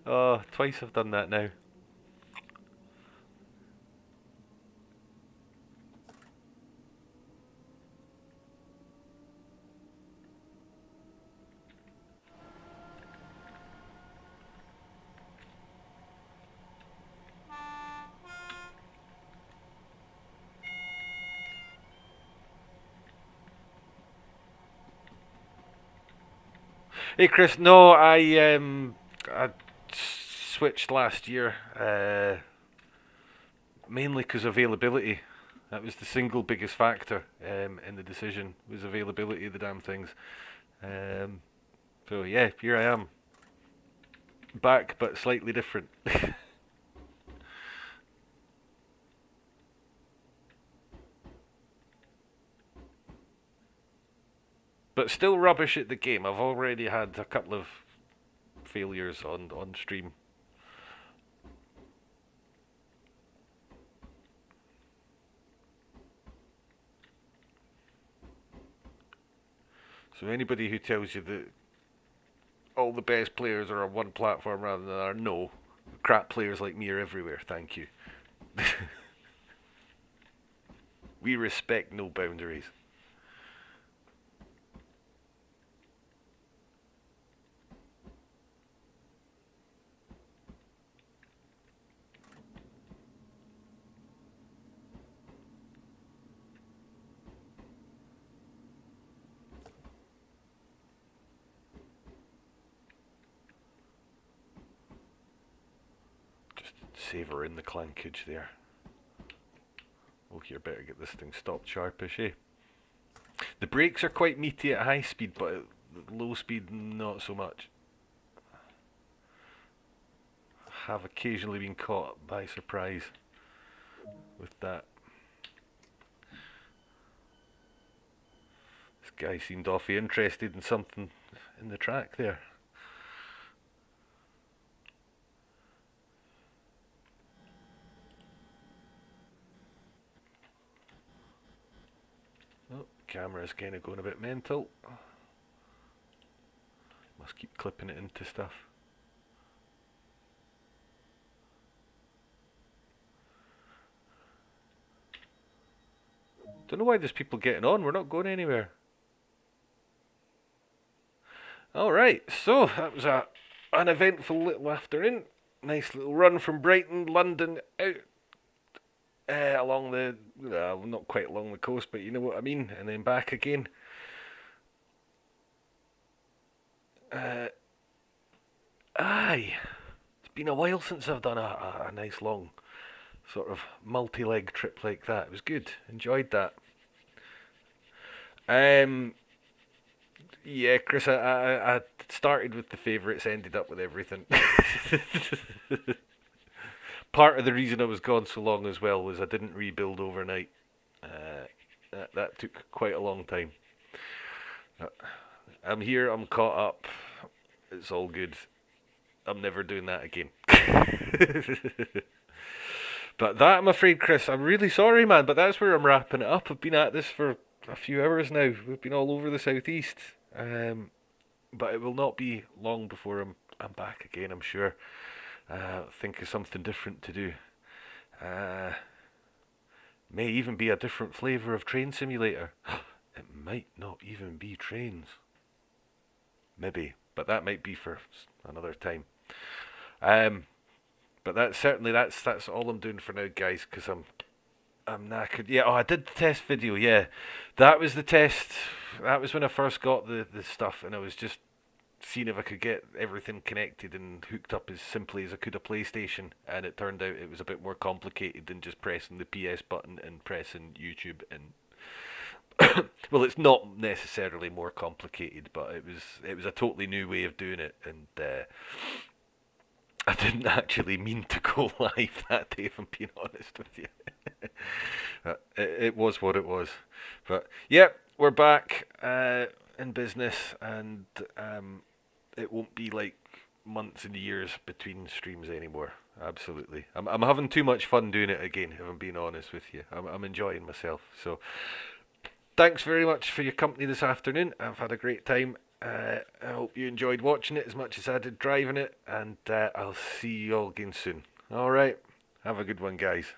Oh, twice I've done that now. Hey Chris, no, I switched last year, mainly because availability. That was the single biggest factor in the decision, was availability of the damn things. So yeah, here I am, back but slightly different. But still rubbish at the game. I've already had a couple of failures on stream. So anybody who tells you that all the best players are on one platform rather than another, no. Crap players like me are everywhere, thank you. We respect no boundaries. Savour in the clankage there. Oh, here, better get this thing stopped sharpish, eh? The brakes are quite meaty at high speed, but at low speed, not so much. Have occasionally been caught by surprise with that. This guy seemed awfully interested in something in the track there. camera's kind of going a bit mental. Must keep clipping it into stuff. Don't know why there's people getting on. We're not going anywhere. Alright, so that was an eventful little afternoon. Nice little run from Brighton, London, out along the, not quite along the coast, but you know what I mean, and then back again. Aye, it's been a while since I've done a nice long sort of multi-leg trip like that. It was good, enjoyed that. Yeah, Chris, I started with the favourites, ended up with everything. Part of the reason I was gone so long as well was I didn't rebuild overnight. That took quite a long time. I'm here, I'm caught up, it's all good. I'm never doing that again. But that, I'm afraid, Chris, I'm really sorry, man, but that's where I'm wrapping it up. I've been at this for a few hours now. We've been all over the southeast. But it will not be long before I'm back again, I'm sure. Think of something different to do. May even be a different flavour of Train Simulator. It might not even be trains. Maybe, but that might be for another time. But that's all I'm doing for now, guys, because I'm knackered. Yeah, I did the test video, yeah. That was the test. That was when I first got the stuff, and I was just seeing if I could get everything connected and hooked up as simply as I could a PlayStation, and it turned out it was a bit more complicated than just pressing the PS button and pressing YouTube and well, it's not necessarily more complicated, but it was a totally new way of doing it, and I didn't actually mean to go live that day, if I'm being honest with you. It was what it was. But, yeah, we're back in business, and it won't be like months and years between streams anymore. Absolutely. I'm having too much fun doing it again, if I'm being honest with you. I'm enjoying myself. So, thanks very much for your company this afternoon. I've had a great time. I hope you enjoyed watching it as much as I did driving it, and I'll see you all again soon. Alright, have a good one, guys.